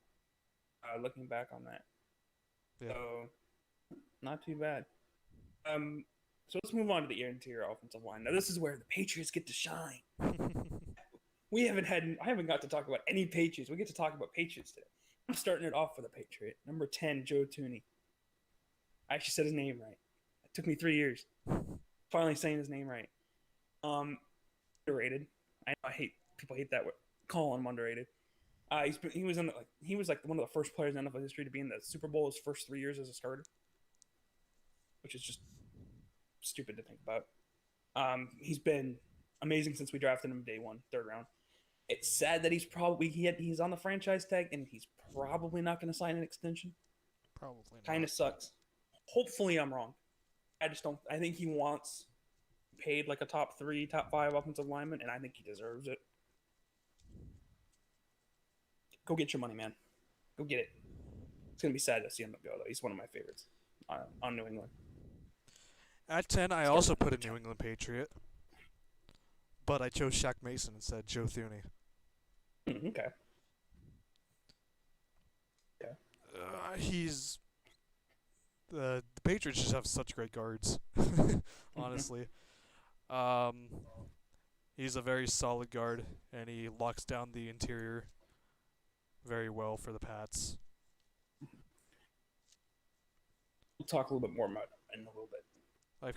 Looking back on that, Yeah. so not too bad. So let's move on to the interior offensive line. Now this is where the Patriots get to shine. I haven't got to talk about any Patriots. We get to talk about Patriots today. I'm starting it off with a Patriot, number 10, Joe Thuney. I actually said his name right. It took me 3 years. Finally saying his name right. Underrated. People hate that word. Call him underrated. He was like one of the first players in NFL history to be in the Super Bowl his first 3 years as a starter, which is just stupid to think about. He's been amazing since we drafted him day one, third round. It's sad that he's on the franchise tag and he's probably not going to sign an extension. Probably not. Kind of sucks. Hopefully I'm wrong. I just don't. I think he wants paid like a top 3, top 5 offensive lineman, and I think he deserves it. Go get your money, man. Go get it. It's going to be sad to see him go, though. He's one of my favorites on New England. At 10, I also put a New England Patriot, but I chose Shaq Mason instead of Joe Thuney. Okay. Yeah. The Patriots just have such great guards, honestly. He's a very solid guard, and he locks down the interior very well for the Pats. We'll talk a little bit more about it in a little bit. I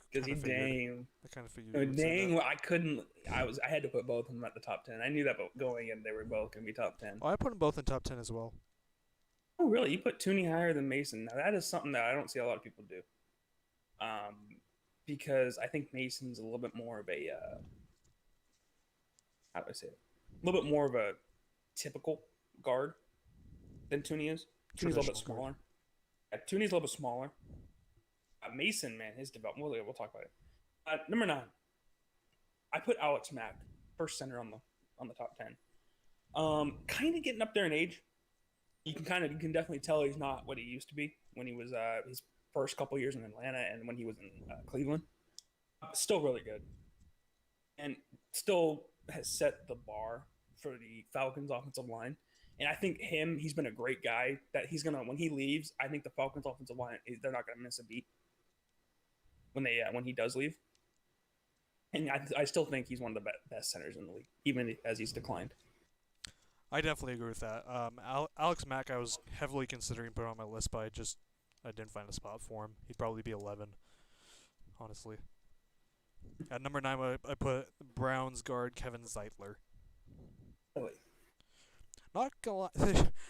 kind of figured. Dang, well, I couldn't. I had to put both of them at the top 10. I knew that going in, they were both going to be top 10. Oh, I put them both in top 10 as well. Oh, really? You put Thuney higher than Mason? Now that is something that I don't see a lot of people do. Because I think Mason's a little bit more of a how do I say it? A little bit more of a typical guard than Thuney is. Thuney's a little bit smaller. Yeah, Thuney's a little bit smaller. Mason, man, his development. We'll talk about it. Number 9, I put Alex Mack, first center on the top 10. Kind of getting up there in age. You can definitely tell he's not what he used to be when he was his first couple years in Atlanta and when he was in Cleveland. Still really good, and still has set the bar for the Falcons' offensive line. And I think he's been a great guy. That when he leaves, I think the Falcons' offensive line they're not gonna miss a beat when he does leave. And I still think he's one of the best centers in the league, even as he's declined. I definitely agree with that. Alex Mack, I was heavily considering putting on my list, but I didn't find a spot for him. He'd probably be 11, honestly. At number 9, I put Browns guard Kevin Zeitler. Really. Not gonna lie,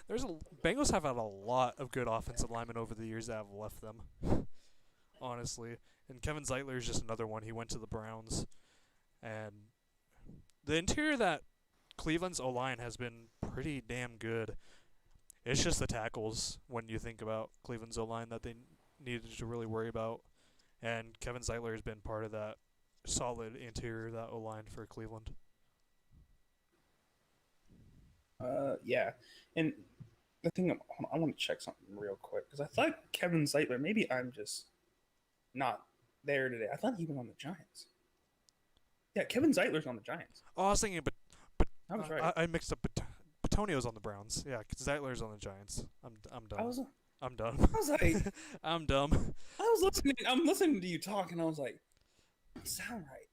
there's a Bengals have had a lot of good offensive linemen over the years that have left them, honestly. And Kevin Zeitler is just another one. He went to the Browns, and the interior that Cleveland's O line has been pretty damn good. It's just the tackles when you think about Cleveland's O line that they needed to really worry about, and Kevin Zeitler has been part of that solid interior of that O line for Cleveland. Yeah, and the thing I want to check something real quick because I thought Kevin Zeitler. Maybe I'm just not there today. I thought he was on the Giants. Yeah, Kevin Zeitler's on the Giants. Oh, I was thinking, but I was right. I mixed up. Batonio's on the Browns. Yeah, Zeitler's on the Giants. I'm I done. was. I'm done. I was like, I'm dumb. I was listening. I'm listening to you talk, and I was like, that doesn't sound right.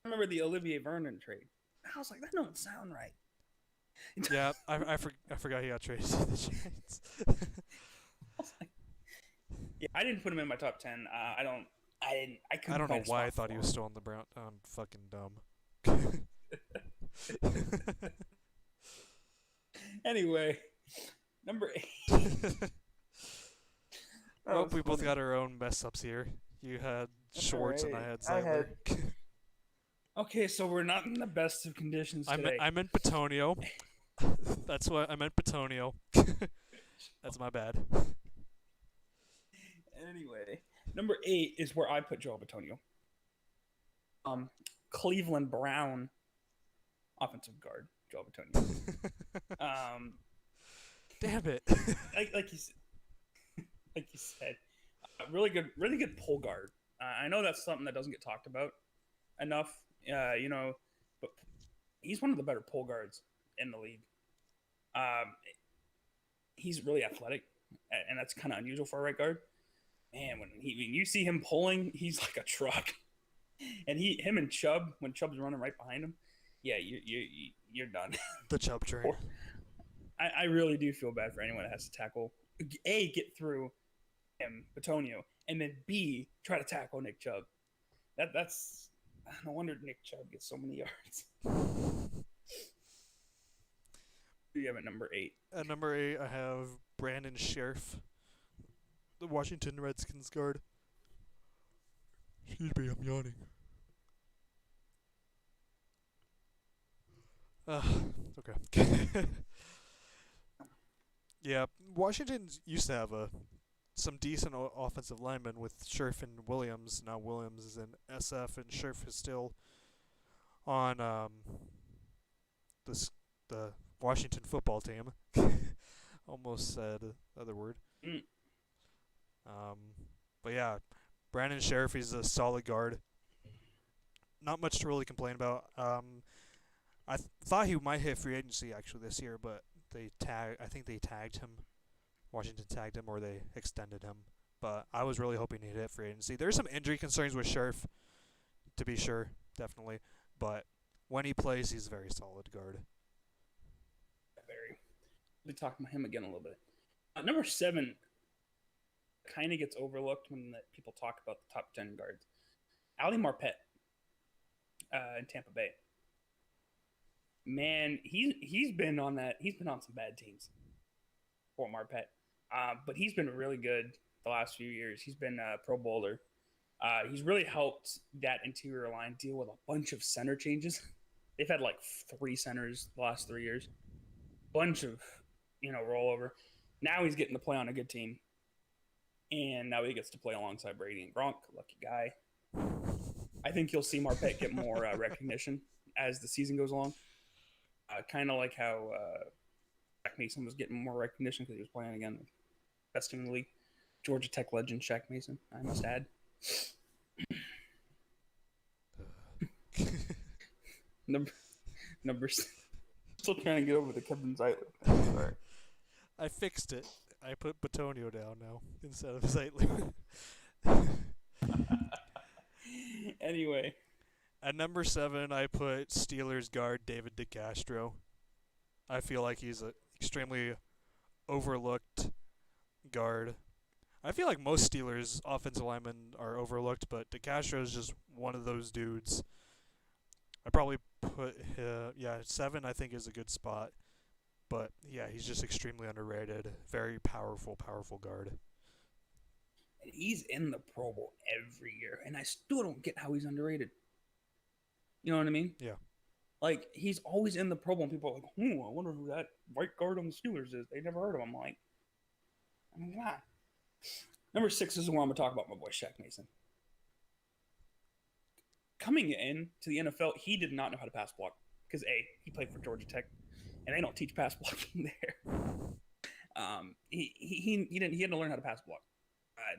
I remember the Olivier Vernon trade. I was like, that don't sound right. Yeah, I forgot he got traded to the Giants. Yeah, I didn't put him in my top 10. I don't. I didn't. I couldn't. I don't know find a why I spot thought for he him. was still on the Brown. I'm fucking dumb. Anyway, number 8. Well, we both got our own mess ups here. You had Schwartz and I had Zeitler. Okay, so we're not in the best of conditions today. I meant Batonio. That's what I meant, Batonio. That's my bad. Anyway, number 8 is where I put Joe Batonio. Cleveland Brown, offensive guard, Joe Batonio. Damn it. like you said, really good pull guard. I know that's something that doesn't get talked about enough, but he's one of the better pull guards in the league. He's really athletic, and that's kind of unusual for a right guard. Man, when you see him pulling, he's like a truck. And him and Chubb, when Chubb's running right behind him, yeah, you're done. The Chubb train. I really do feel bad for anyone that has to tackle. A, get through him, Batonio, and then B, try to tackle Nick Chubb. That's no wonder Nick Chubb gets so many yards. Who do you have at number 8? At number 8, I have Brandon Sheriff, the Washington Redskins guard. Excuse me, I'm yawning. Okay. Yeah, Washington used to have some decent offensive linemen with Scherf and Williams. Now Williams is in SF, and Scherf is still on the Washington football team. Almost said the other word. But yeah, Brandon Sheriff is a solid guard. Not much to really complain about. I thought he might hit free agency actually this year, but I think they tagged him. Washington tagged him, or they extended him. But I was really hoping he'd hit free agency. There's some injury concerns with Sheriff, to be sure, definitely. But when he plays, he's a very solid guard. Very. We'll be talking about him again a little bit. Number 7 kind of gets overlooked when people talk about the top 10 guards. Ali Marpet in Tampa Bay. Man, he's been on some bad teams for Marpet. But he's been really good the last few years. He's been a Pro Bowler. He's really helped that interior line deal with a bunch of center changes. They've had like 3 centers the last 3 years. Bunch of, rollover. Now he's getting to play on a good team. And now he gets to play alongside Brady and Gronk. Lucky guy. I think you'll see Marpet get more recognition as the season goes along. Kind of like how Shaq Mason was getting more recognition because he was playing again. Best team in the league. Georgia Tech legend Shaq Mason, I must add. number still trying to get over the Kevin Zeitler. Sorry. I fixed it. I put Batonio down now instead of Zeitler. Anyway. At number 7, I put Steelers guard David DeCastro. I feel like he's an extremely overlooked guard. I feel like most Steelers offensive linemen are overlooked, but DeCastro is just one of those dudes. I probably put yeah 7. I think is a good spot, but yeah, he's just extremely underrated. Very powerful guard. And he's in the Pro Bowl every year, and I still don't get how he's underrated. You know what I mean? Yeah, Like he's always in the Pro Bowl, and people are like, I wonder who that right guard on the Steelers is. They never heard of him. Like, I mean, God. Number 6 is where I'm gonna talk about my boy Shaq Mason. Coming in to the NFL, he did not know how to pass block because he played for Georgia Tech, and they don't teach pass blocking there. He didn't. He had to learn how to pass block.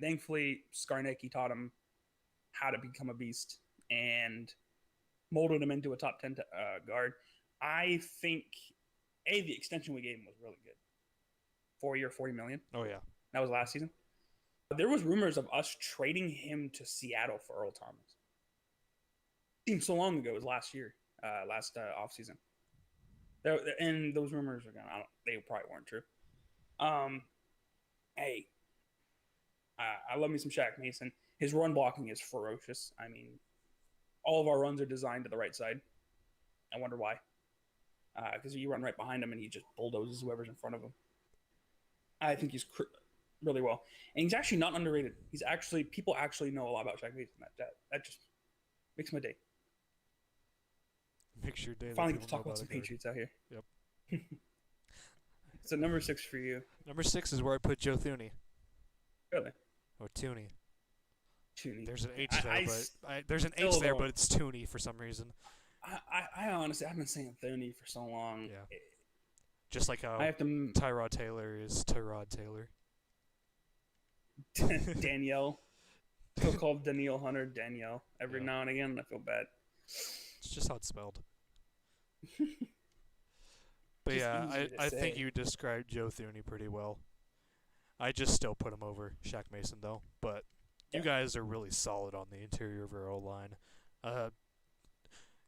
Thankfully, Skarnecki taught him how to become a beast and molded him into a top 10 guard. I think the extension we gave him was really good. 4-year, $40 million. Oh yeah. That was last season. There was rumors of us trading him to Seattle for Earl Thomas. It seemed so long ago. It was last year, last offseason. And those rumors are gone. They probably weren't true. Hey, I love me some Shaq Mason. His run blocking is ferocious. I mean, all of our runs are designed to the right side. I wonder why. Because you run right behind him and he just bulldozes whoever's in front of him. I think he's really well, and he's actually not underrated. People actually know a lot about Shaq Mason. That just makes my day. Makes your day. Finally get to talk about some Patriots out here. Yep. So number 6 for you. Number 6 is where I put Joe Thuney. Really? Or Tooney. Tooney. There's an H there, there's an H there, but it's Tooney for some reason. I honestly, I've been saying Thuney for so long. Yeah. Just like how I have to Tyrod Taylor is Tyrod Taylor. Danielle. Still called Danielle Hunter Danielle every now and again. I feel bad. It's just how it's spelled. But yeah, I think you described Joe Thuney pretty well. I just still put him over Shaq Mason though. But you guys are really solid on the interior of your O-line.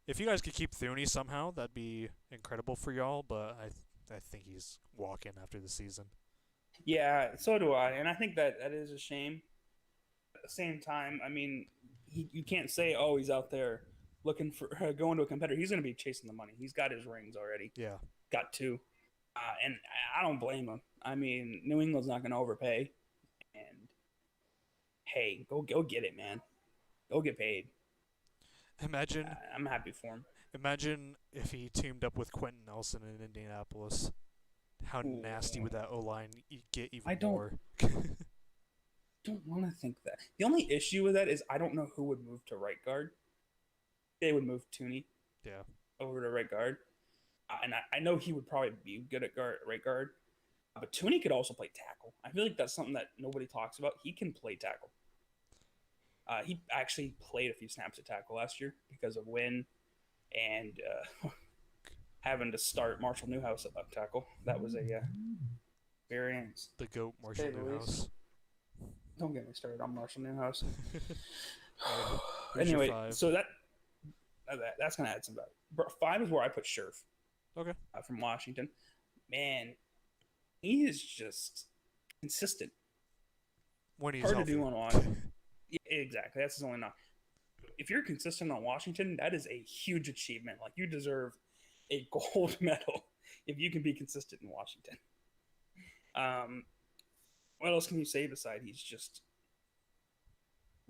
If you guys could keep Thuney somehow, that'd be incredible for y'all. But I think he's walking after the season. Yeah, so do I, and I think that is a shame. At the same time, I mean, you can't say, he's out there looking for going to a competitor. He's going to be chasing the money. He's got his rings already. Yeah, got 2, and I don't blame him. I mean, New England's not going to overpay, and hey, go get it, man. Go get paid. Imagine. I'm happy for him. Imagine if he teamed up with Quentin Nelson in Indianapolis. How nasty would that O-line get even more? Don't want to think that. The only issue with that is I don't know who would move to right guard. They would move Tooney over to right guard. And I know he would probably be good at right guard. But Tooney could also play tackle. I feel like that's something that nobody talks about. He can play tackle. He actually played a few snaps at tackle last year because of Wynn and having to start Marshall Newhouse at left tackle. That was a experience. The GOAT Marshall Newhouse. Don't get me started on Marshall Newhouse. Who's Anyway, your 5? so that's going to add some value. 5 is where I put Scherf. Okay. From Washington. Man, he is just consistent. When he's hard healthy. to do on Washington. Yeah, exactly. That's his only knock. If you're consistent on Washington, that is a huge achievement. Like, you deserve a gold medal if you can be consistent in Washington. What else can you say besides he's just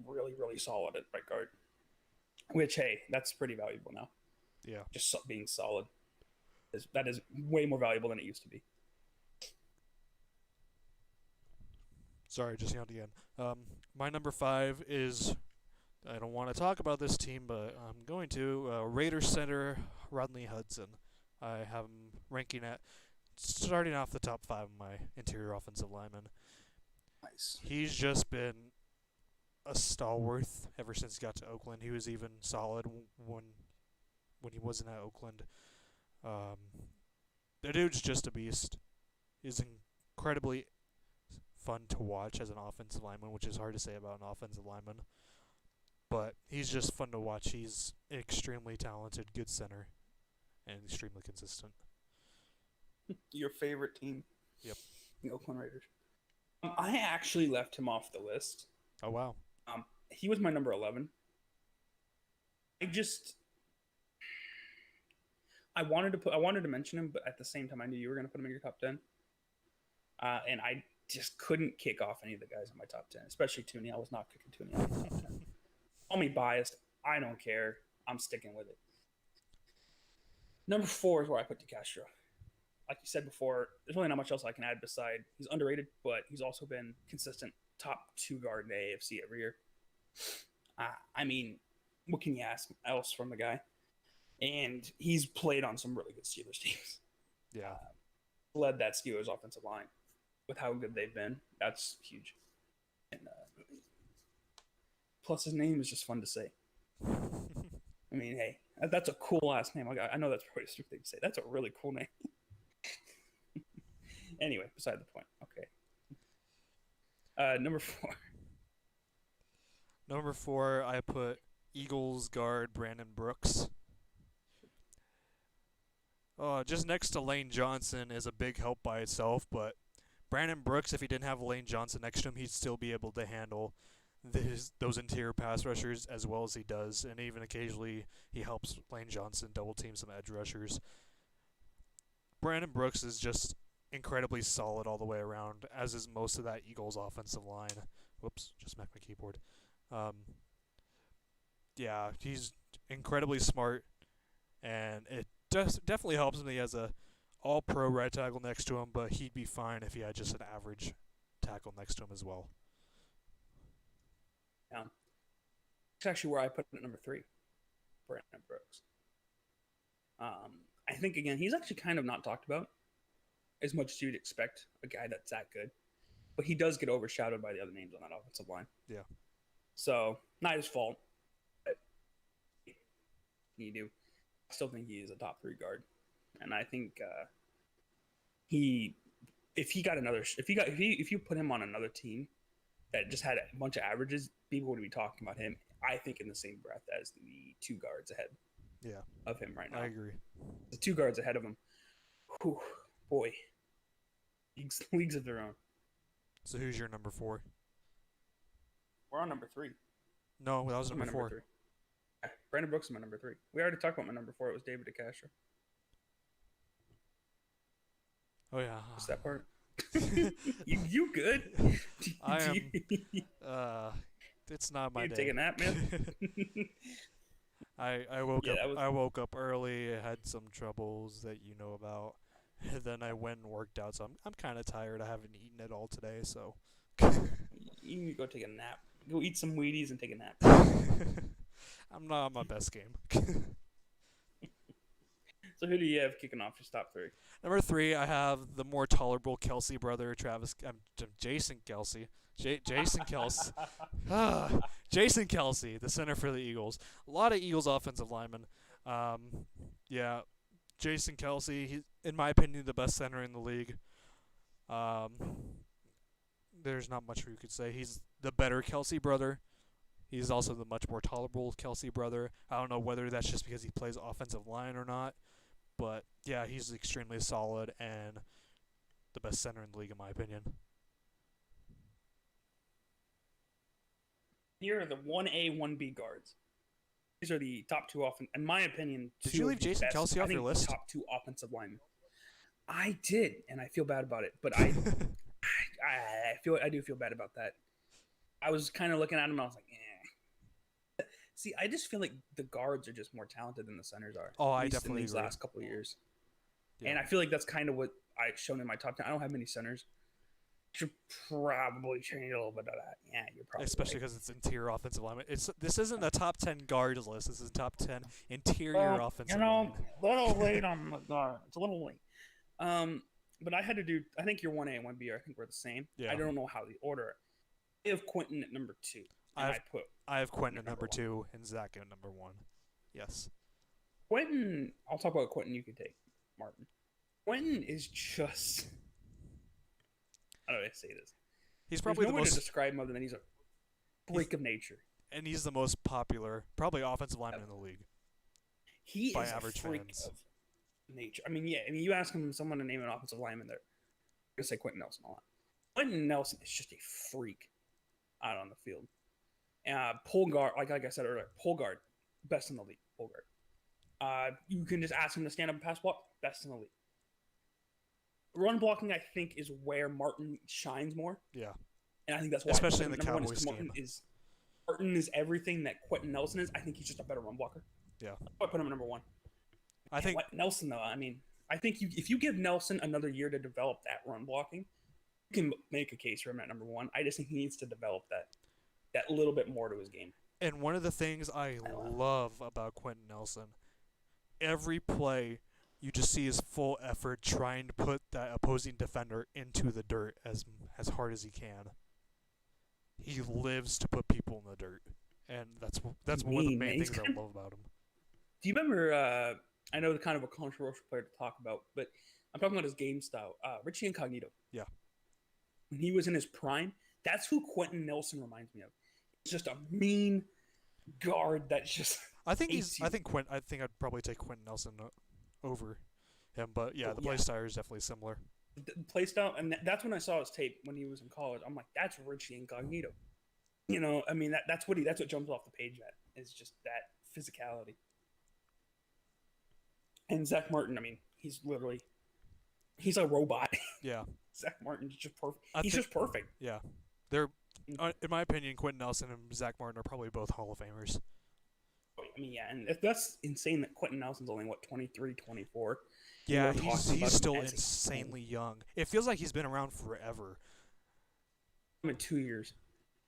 really, really solid at right guard? Which, hey, that's pretty valuable now. Yeah. Just being solid. That is way more valuable than it used to be. Sorry, just yawned again. My number 5 is, I don't want to talk about this team, but I'm going to, Raiders center Rodney Hudson. I have him ranking at starting off the top 5 of my interior offensive linemen. Nice. He's just been a stalwart ever since he got to Oakland. He was even solid when he wasn't at Oakland. The dude's just a beast. He's incredibly fun to watch as an offensive lineman, which is hard to say about an offensive lineman. But he's just fun to watch. He's extremely talented, good center, and extremely consistent. Your favorite team, Yep. the Oakland Raiders. I actually left him off the list. Oh wow. He was my number 11. I just I wanted to mention him, but at the same time I knew you were going to put him in your top 10. And I just couldn't kick off any of the guys in my top 10, especially Tooney. I was not kicking Tooney out of the top 10. Call me biased. I don't care. I'm sticking with it. Number 4 is where I put DeCastro. Like you said before, there's really not much else I can add beside he's underrated, but he's also been consistent top 2 guard in the AFC every year. I mean, what can you ask else from the guy? And he's played on some really good Steelers teams. Yeah. Led that Steelers offensive line with how good they've been. That's huge. And plus, his name is just fun to say. I mean, hey, that's a cool last name. I know that's probably a stupid thing to say. That's a really cool name. Anyway, beside the point. Okay. Number 4. Number 4, I put Eagles guard Brandon Brooks. Just next to Lane Johnson is a big help by itself, but Brandon Brooks, if he didn't have Lane Johnson next to him, he'd still be able to handle those interior pass rushers as well as he does, and even occasionally he helps Lane Johnson double team some edge rushers. Brandon Brooks is just incredibly solid all the way around, as is most of that Eagles offensive line. Whoops, just smacked my keyboard. Yeah, he's incredibly smart, and it definitely helps him that he has a all-pro right tackle next to him, but he'd be fine if he had just an average tackle next to him as well. Yeah. It's actually where I put him at number 3, Brandon Brooks. I think, again, he's actually kind of not talked about as much as you'd expect a guy that's that good. But he does get overshadowed by the other names on that offensive line. Yeah. So, not his fault. But I still think he is a top 3 guard. And I think if you put him on another team that just had a bunch of averages, people would be talking about him, I think, in the same breath as the 2 guards ahead of him right now. I agree. The 2 guards ahead of him, whew, boy, leagues of their own. So who's your number 4? We're on number 3. No, that was number 4. 3. Yeah, Brandon Brooks is my number 3. We already talked about my number 4. It was David DeCastro. Oh yeah. What's that part? you good? I am. It's not my you day. Take a nap, man. I woke up early. I had some troubles that you know about. And then I went and worked out, so I'm kind of tired. I haven't eaten at all today, so. You need to go take a nap. Go eat some Wheaties and take a nap. I'm not on my best game. So who do you have kicking off your top 3? Number 3, I have the more tolerable Kelsey brother, Jason Kelsey. Jason Kelsey. Jason Kelsey, the center for the Eagles. A lot of Eagles offensive linemen. Yeah, Jason Kelsey, he's, in my opinion, the best center in the league. There's not much you could say. He's the better Kelsey brother. He's also the much more tolerable Kelsey brother. I don't know whether that's just because he plays offensive line or not. But, yeah, he's extremely solid and the best center in the league, in my opinion. Here are the 1A, 1B guards. These are the top 2 in my opinion. Did you leave Jason Kelsey off your list? Top 2 offensive linemen. I did, and I feel bad about it. But I do feel bad about that. I was kind of looking at him, and I was like, eh. See, I just feel like the guards are just more talented than the centers are. Oh, I definitely in these agree. last couple of years. Yeah. And I feel like that's kind of what I've shown in my top 10. I don't have many centers. Should probably change a little bit of that. Yeah, you're probably especially because it's interior offensive lineman. This isn't a top 10 guards list. This is a top 10 interior offensive lineman. A little late on the guard. It's a little late. But I had to do. I think your 1A and 1B. I think we're the same. Yeah. I don't know how the order. I have Quentin at number 2. I have Quentin at number 2 and Zach at number 1. Yes. Quentin. I'll talk about Quentin. You can take Martin. Quentin is just. How do I say this? He's probably There's no the most way to describe him other than he's a freak of nature. And he's the most popular, probably offensive lineman in the league. He by is average a freak fans. nature. I mean, yeah. I mean, you ask him someone to name an offensive lineman, they're gonna say Quentin Nelson a lot. Quentin Nelson is just a freak out on the field. Pull guard, like I said earlier, pull guard, best in the league. Pull guard. You can just ask him to stand up and pass block, best in the league. Run blocking, I think, is where Martin shines more, Yeah, and I think that's why. especially in the number one Cowboys is scheme. Martin is everything that Quentin Nelson is. I think he's just a better run blocker. Yeah, I put him at number one. I think Nelson, though, I mean, I think if you give Nelson another year to develop that run blocking, you can make a case for him at number one. I just think he needs to develop that little bit more to his game. and one of the things I love about Quentin Nelson, every play you just see his full effort trying to put that opposing defender into the dirt as hard as he can. He lives to put people in the dirt, and that's one of the main things I love about him. Do you remember? I know kind of a controversial player to talk about, but I'm talking about his game style. Richie Incognito. Yeah. When he was in his prime, that's who Quentin Nelson reminds me of. He's just a mean guard that's just. I think I'd probably take Quentin Nelson over him, but yeah, the play style is definitely similar. The play style, and that's when I saw his tape when he was in college. I'm like, that's Richie Incognito. You know, I mean, that's what jumps off the page at is just that physicality. And Zach Martin, I mean, he's a robot. Yeah. Zach Martin's just perfect. He's just perfect. Yeah. They're, in my opinion, Quentin Nelson and Zach Martin are probably both Hall of Famers. I mean, yeah, and that's insane that Quentin Nelson's only, 23, 24? Yeah, he's still insanely young. It feels like he's been around forever. In 2 years,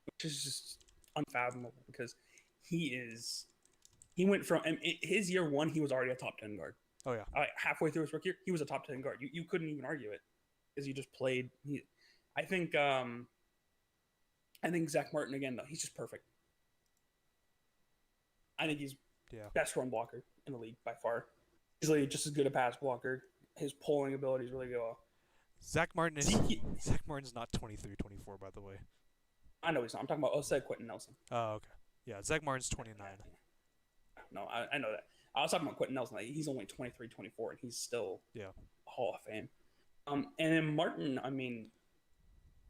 which is just unfathomable because he went from his year one, he was already a top 10 guard. Oh, yeah. Halfway through his rookie year, he was a top 10 guard. You couldn't even argue it because he just played. I think Zach Martin, again, though, he's just perfect. I think he's best run blocker in the league by far. Easily just as good a pass blocker. His pulling ability is really good. Zach Martin's not 23, 24, by the way. I know he's not. I'm talking about outside Quentin Nelson. Oh, okay. Yeah, Zach Martin's 29. No, I know that. I was talking about Quentin Nelson. He's only 23, 24, and he's still Hall of Fame. And then Martin, I mean,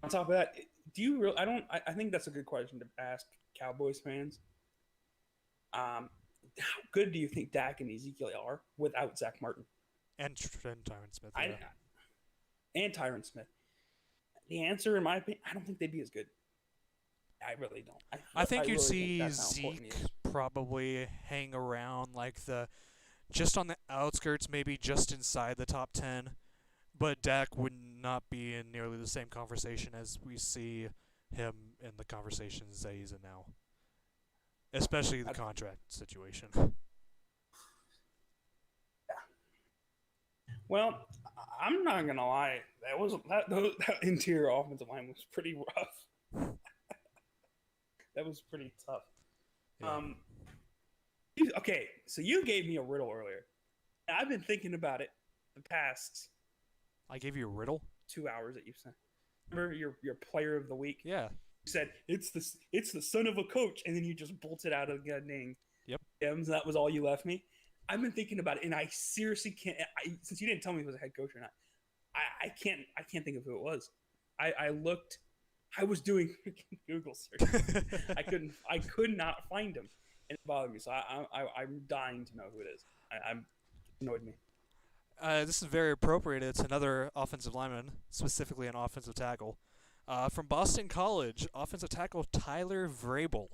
on top of that, do you really? I think that's a good question to ask Cowboys fans. How good do you think Dak and Ezekiel are without Zach Martin? And Tyron Smith. And Tyron Smith. The answer, in my opinion, I don't think they'd be as good. I really don't. I think you'd see Zeke probably hang around just on the outskirts, maybe just inside the top 10. But Dak would not be in nearly the same conversation as we see him in the conversations that he's in now. Especially the contract situation. Yeah. Well, I'm not gonna lie. That interior offensive line was pretty rough. That was pretty tough. Yeah. Okay, so you gave me a riddle earlier. I've been thinking about it the past. I gave you a riddle? 2 hours that you sent. Remember your player of the week? Yeah. You said it's the son of a coach, and then you just bolted out of goddamn. Yep. M's. That was all you left me. I've been thinking about it, and I seriously can't. Since you didn't tell me if it was a head coach or not, I can't think of who it was. I looked. I was doing Google search. I could not find him, and it bothered me. So I'm dying to know who it is. I'm annoyed me. This is very appropriate. It's another offensive lineman, specifically an offensive tackle. From Boston College, offensive tackle Tyler Vrabel.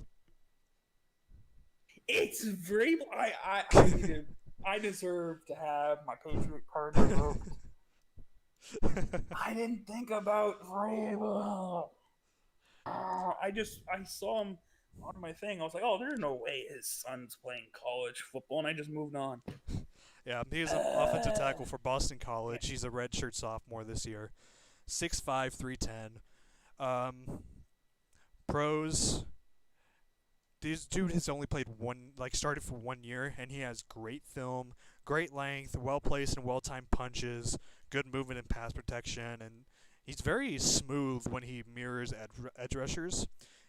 It's Vrabel. I deserve to have my Patriot card revoked. I didn't think about Vrabel. I saw him on my thing. I was like, oh, there's no way his son's playing college football, and I just moved on. Yeah, he's an offensive tackle for Boston College. He's a redshirt sophomore this year. 6'5", 310. Pros. This dude has only played started for 1 year, and he has great film, great length, well-placed and well-timed punches, good movement and pass protection, and he's very smooth when he mirrors edge rushers.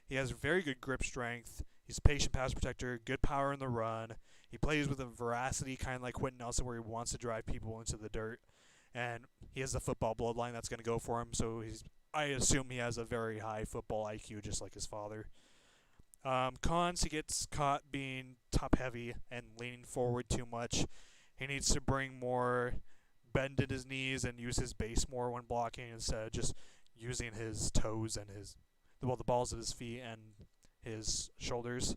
He has very good grip strength. He's a patient pass protector, good power in the run. He plays with a veracity, kind of like Quentin Nelson, where he wants to drive people into the dirt. And he has the football bloodline that's going to go for him. So I assume he has a very high football IQ, just like his father. Cons, he gets caught being top heavy and leaning forward too much. He needs to bring more bend in his knees and use his base more when blocking instead of just using his toes and the balls of his feet and his shoulders.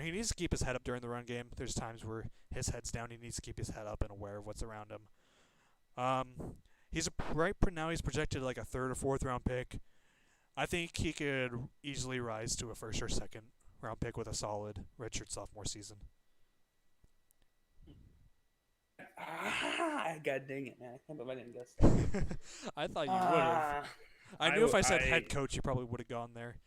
He needs to keep his head up during the run game. There's times where his head's down. He needs to keep his head up and aware of what's around him. He's right now. He's projected like a third or fourth round pick. I think he could easily rise to a first or second round pick with a solid redshirt sophomore season. God dang it, man! I can't believe I didn't guess that. I thought you would have. I knew if I said head coach, you probably would have gone there.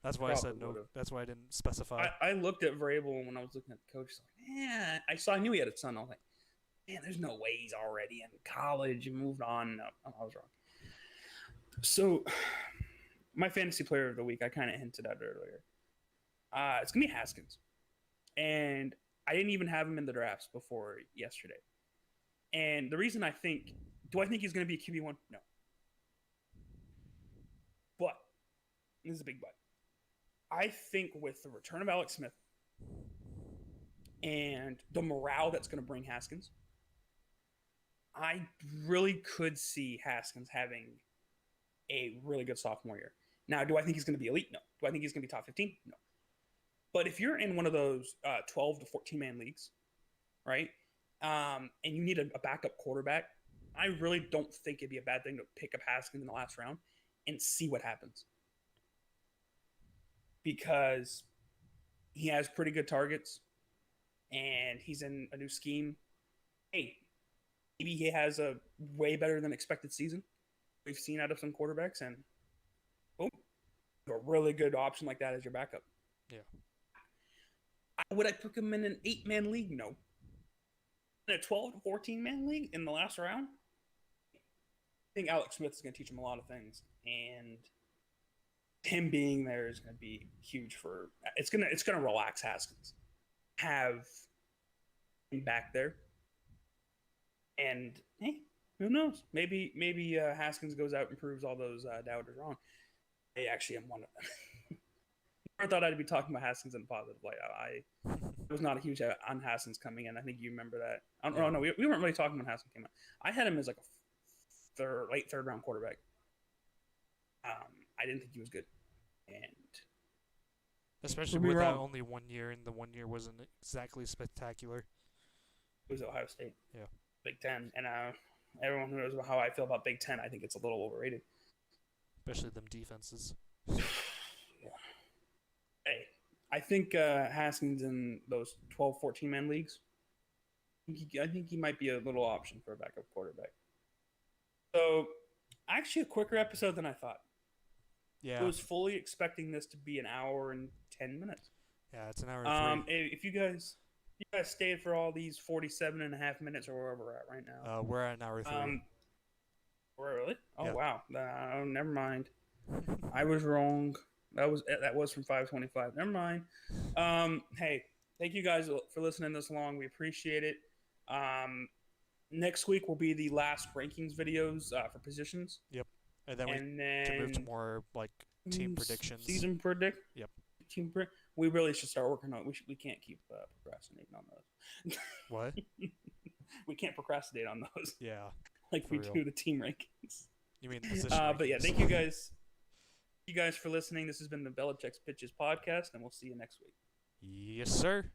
That's why I said no. Would've. That's why I didn't specify. I looked at Vrabel when I was looking at the coach. Like, man, I knew he had a son. I was like, man, there's no way he's already in college and moved on. No, I was wrong. So, my fantasy player of the week, I kind of hinted at earlier. It's gonna be Haskins, and I didn't even have him in the drafts before yesterday. And the reason do I think he's gonna be a QB1? No. But this is a big but. I think with the return of Alex Smith and the morale that's going to bring Haskins, I really could see Haskins having a really good sophomore year. Now, do I think he's going to be elite? No. Do I think he's going to be top 15? No. But if you're in one of those 12 to 14-man leagues, right, and you need a backup quarterback, I really don't think it'd be a bad thing to pick up Haskins in the last round and see what happens. Because he has pretty good targets and he's in a new scheme. Hey, maybe he has a way better than expected season we've seen out of some quarterbacks, and boom, a really good option like that as your backup. Yeah. Would I pick him in an 8-man league? No. In a 12 to 14-man league in the last round? I think Alex Smith is going to teach him a lot of things, and him being there is going to be huge for it's going to relax Haskins. Have him back there, and hey, who knows? Maybe Haskins goes out and proves all those doubters wrong. I actually am one of them. I thought I'd be talking about Haskins in a positive light. I was not a huge on Haskins coming in. I think you remember that. Oh no, we weren't really talking when Haskins came out. I had him as like a late third round quarterback. I didn't think he was good, and especially with only 1 year, and the 1 year wasn't exactly spectacular. It was Ohio State. Yeah, Big Ten, and everyone knows how I feel about Big Ten. I think it's a little overrated, especially them defenses. Yeah. Hey, I think Haskins in those 12, 14-man leagues, I think he might be a little option for a backup quarterback. So, actually a quicker episode than I thought. Yeah. I was fully expecting this to be an hour and 10 minutes. Yeah, it's an hour and 3. If you guys stayed for all these 47 and a half minutes or wherever we're at right now. We're at an hour 3. Really? Oh, yeah. Wow. Never mind. I was wrong. That was from 525. Never mind. Hey, thank you guys for listening this long. We appreciate it. Next week will be the last rankings videos for positions. Yep. And then to move to more like team predictions. Season predict. Yep. Team predict. We really should start working on it. We can't keep procrastinating on those. What? We can't procrastinate on those. Yeah. Like we do the team rankings. You mean the position rankings. But yeah, thank you guys. Thank you guys for listening. This has been the Belichick's Pitches podcast, and we'll see you next week. Yes, sir.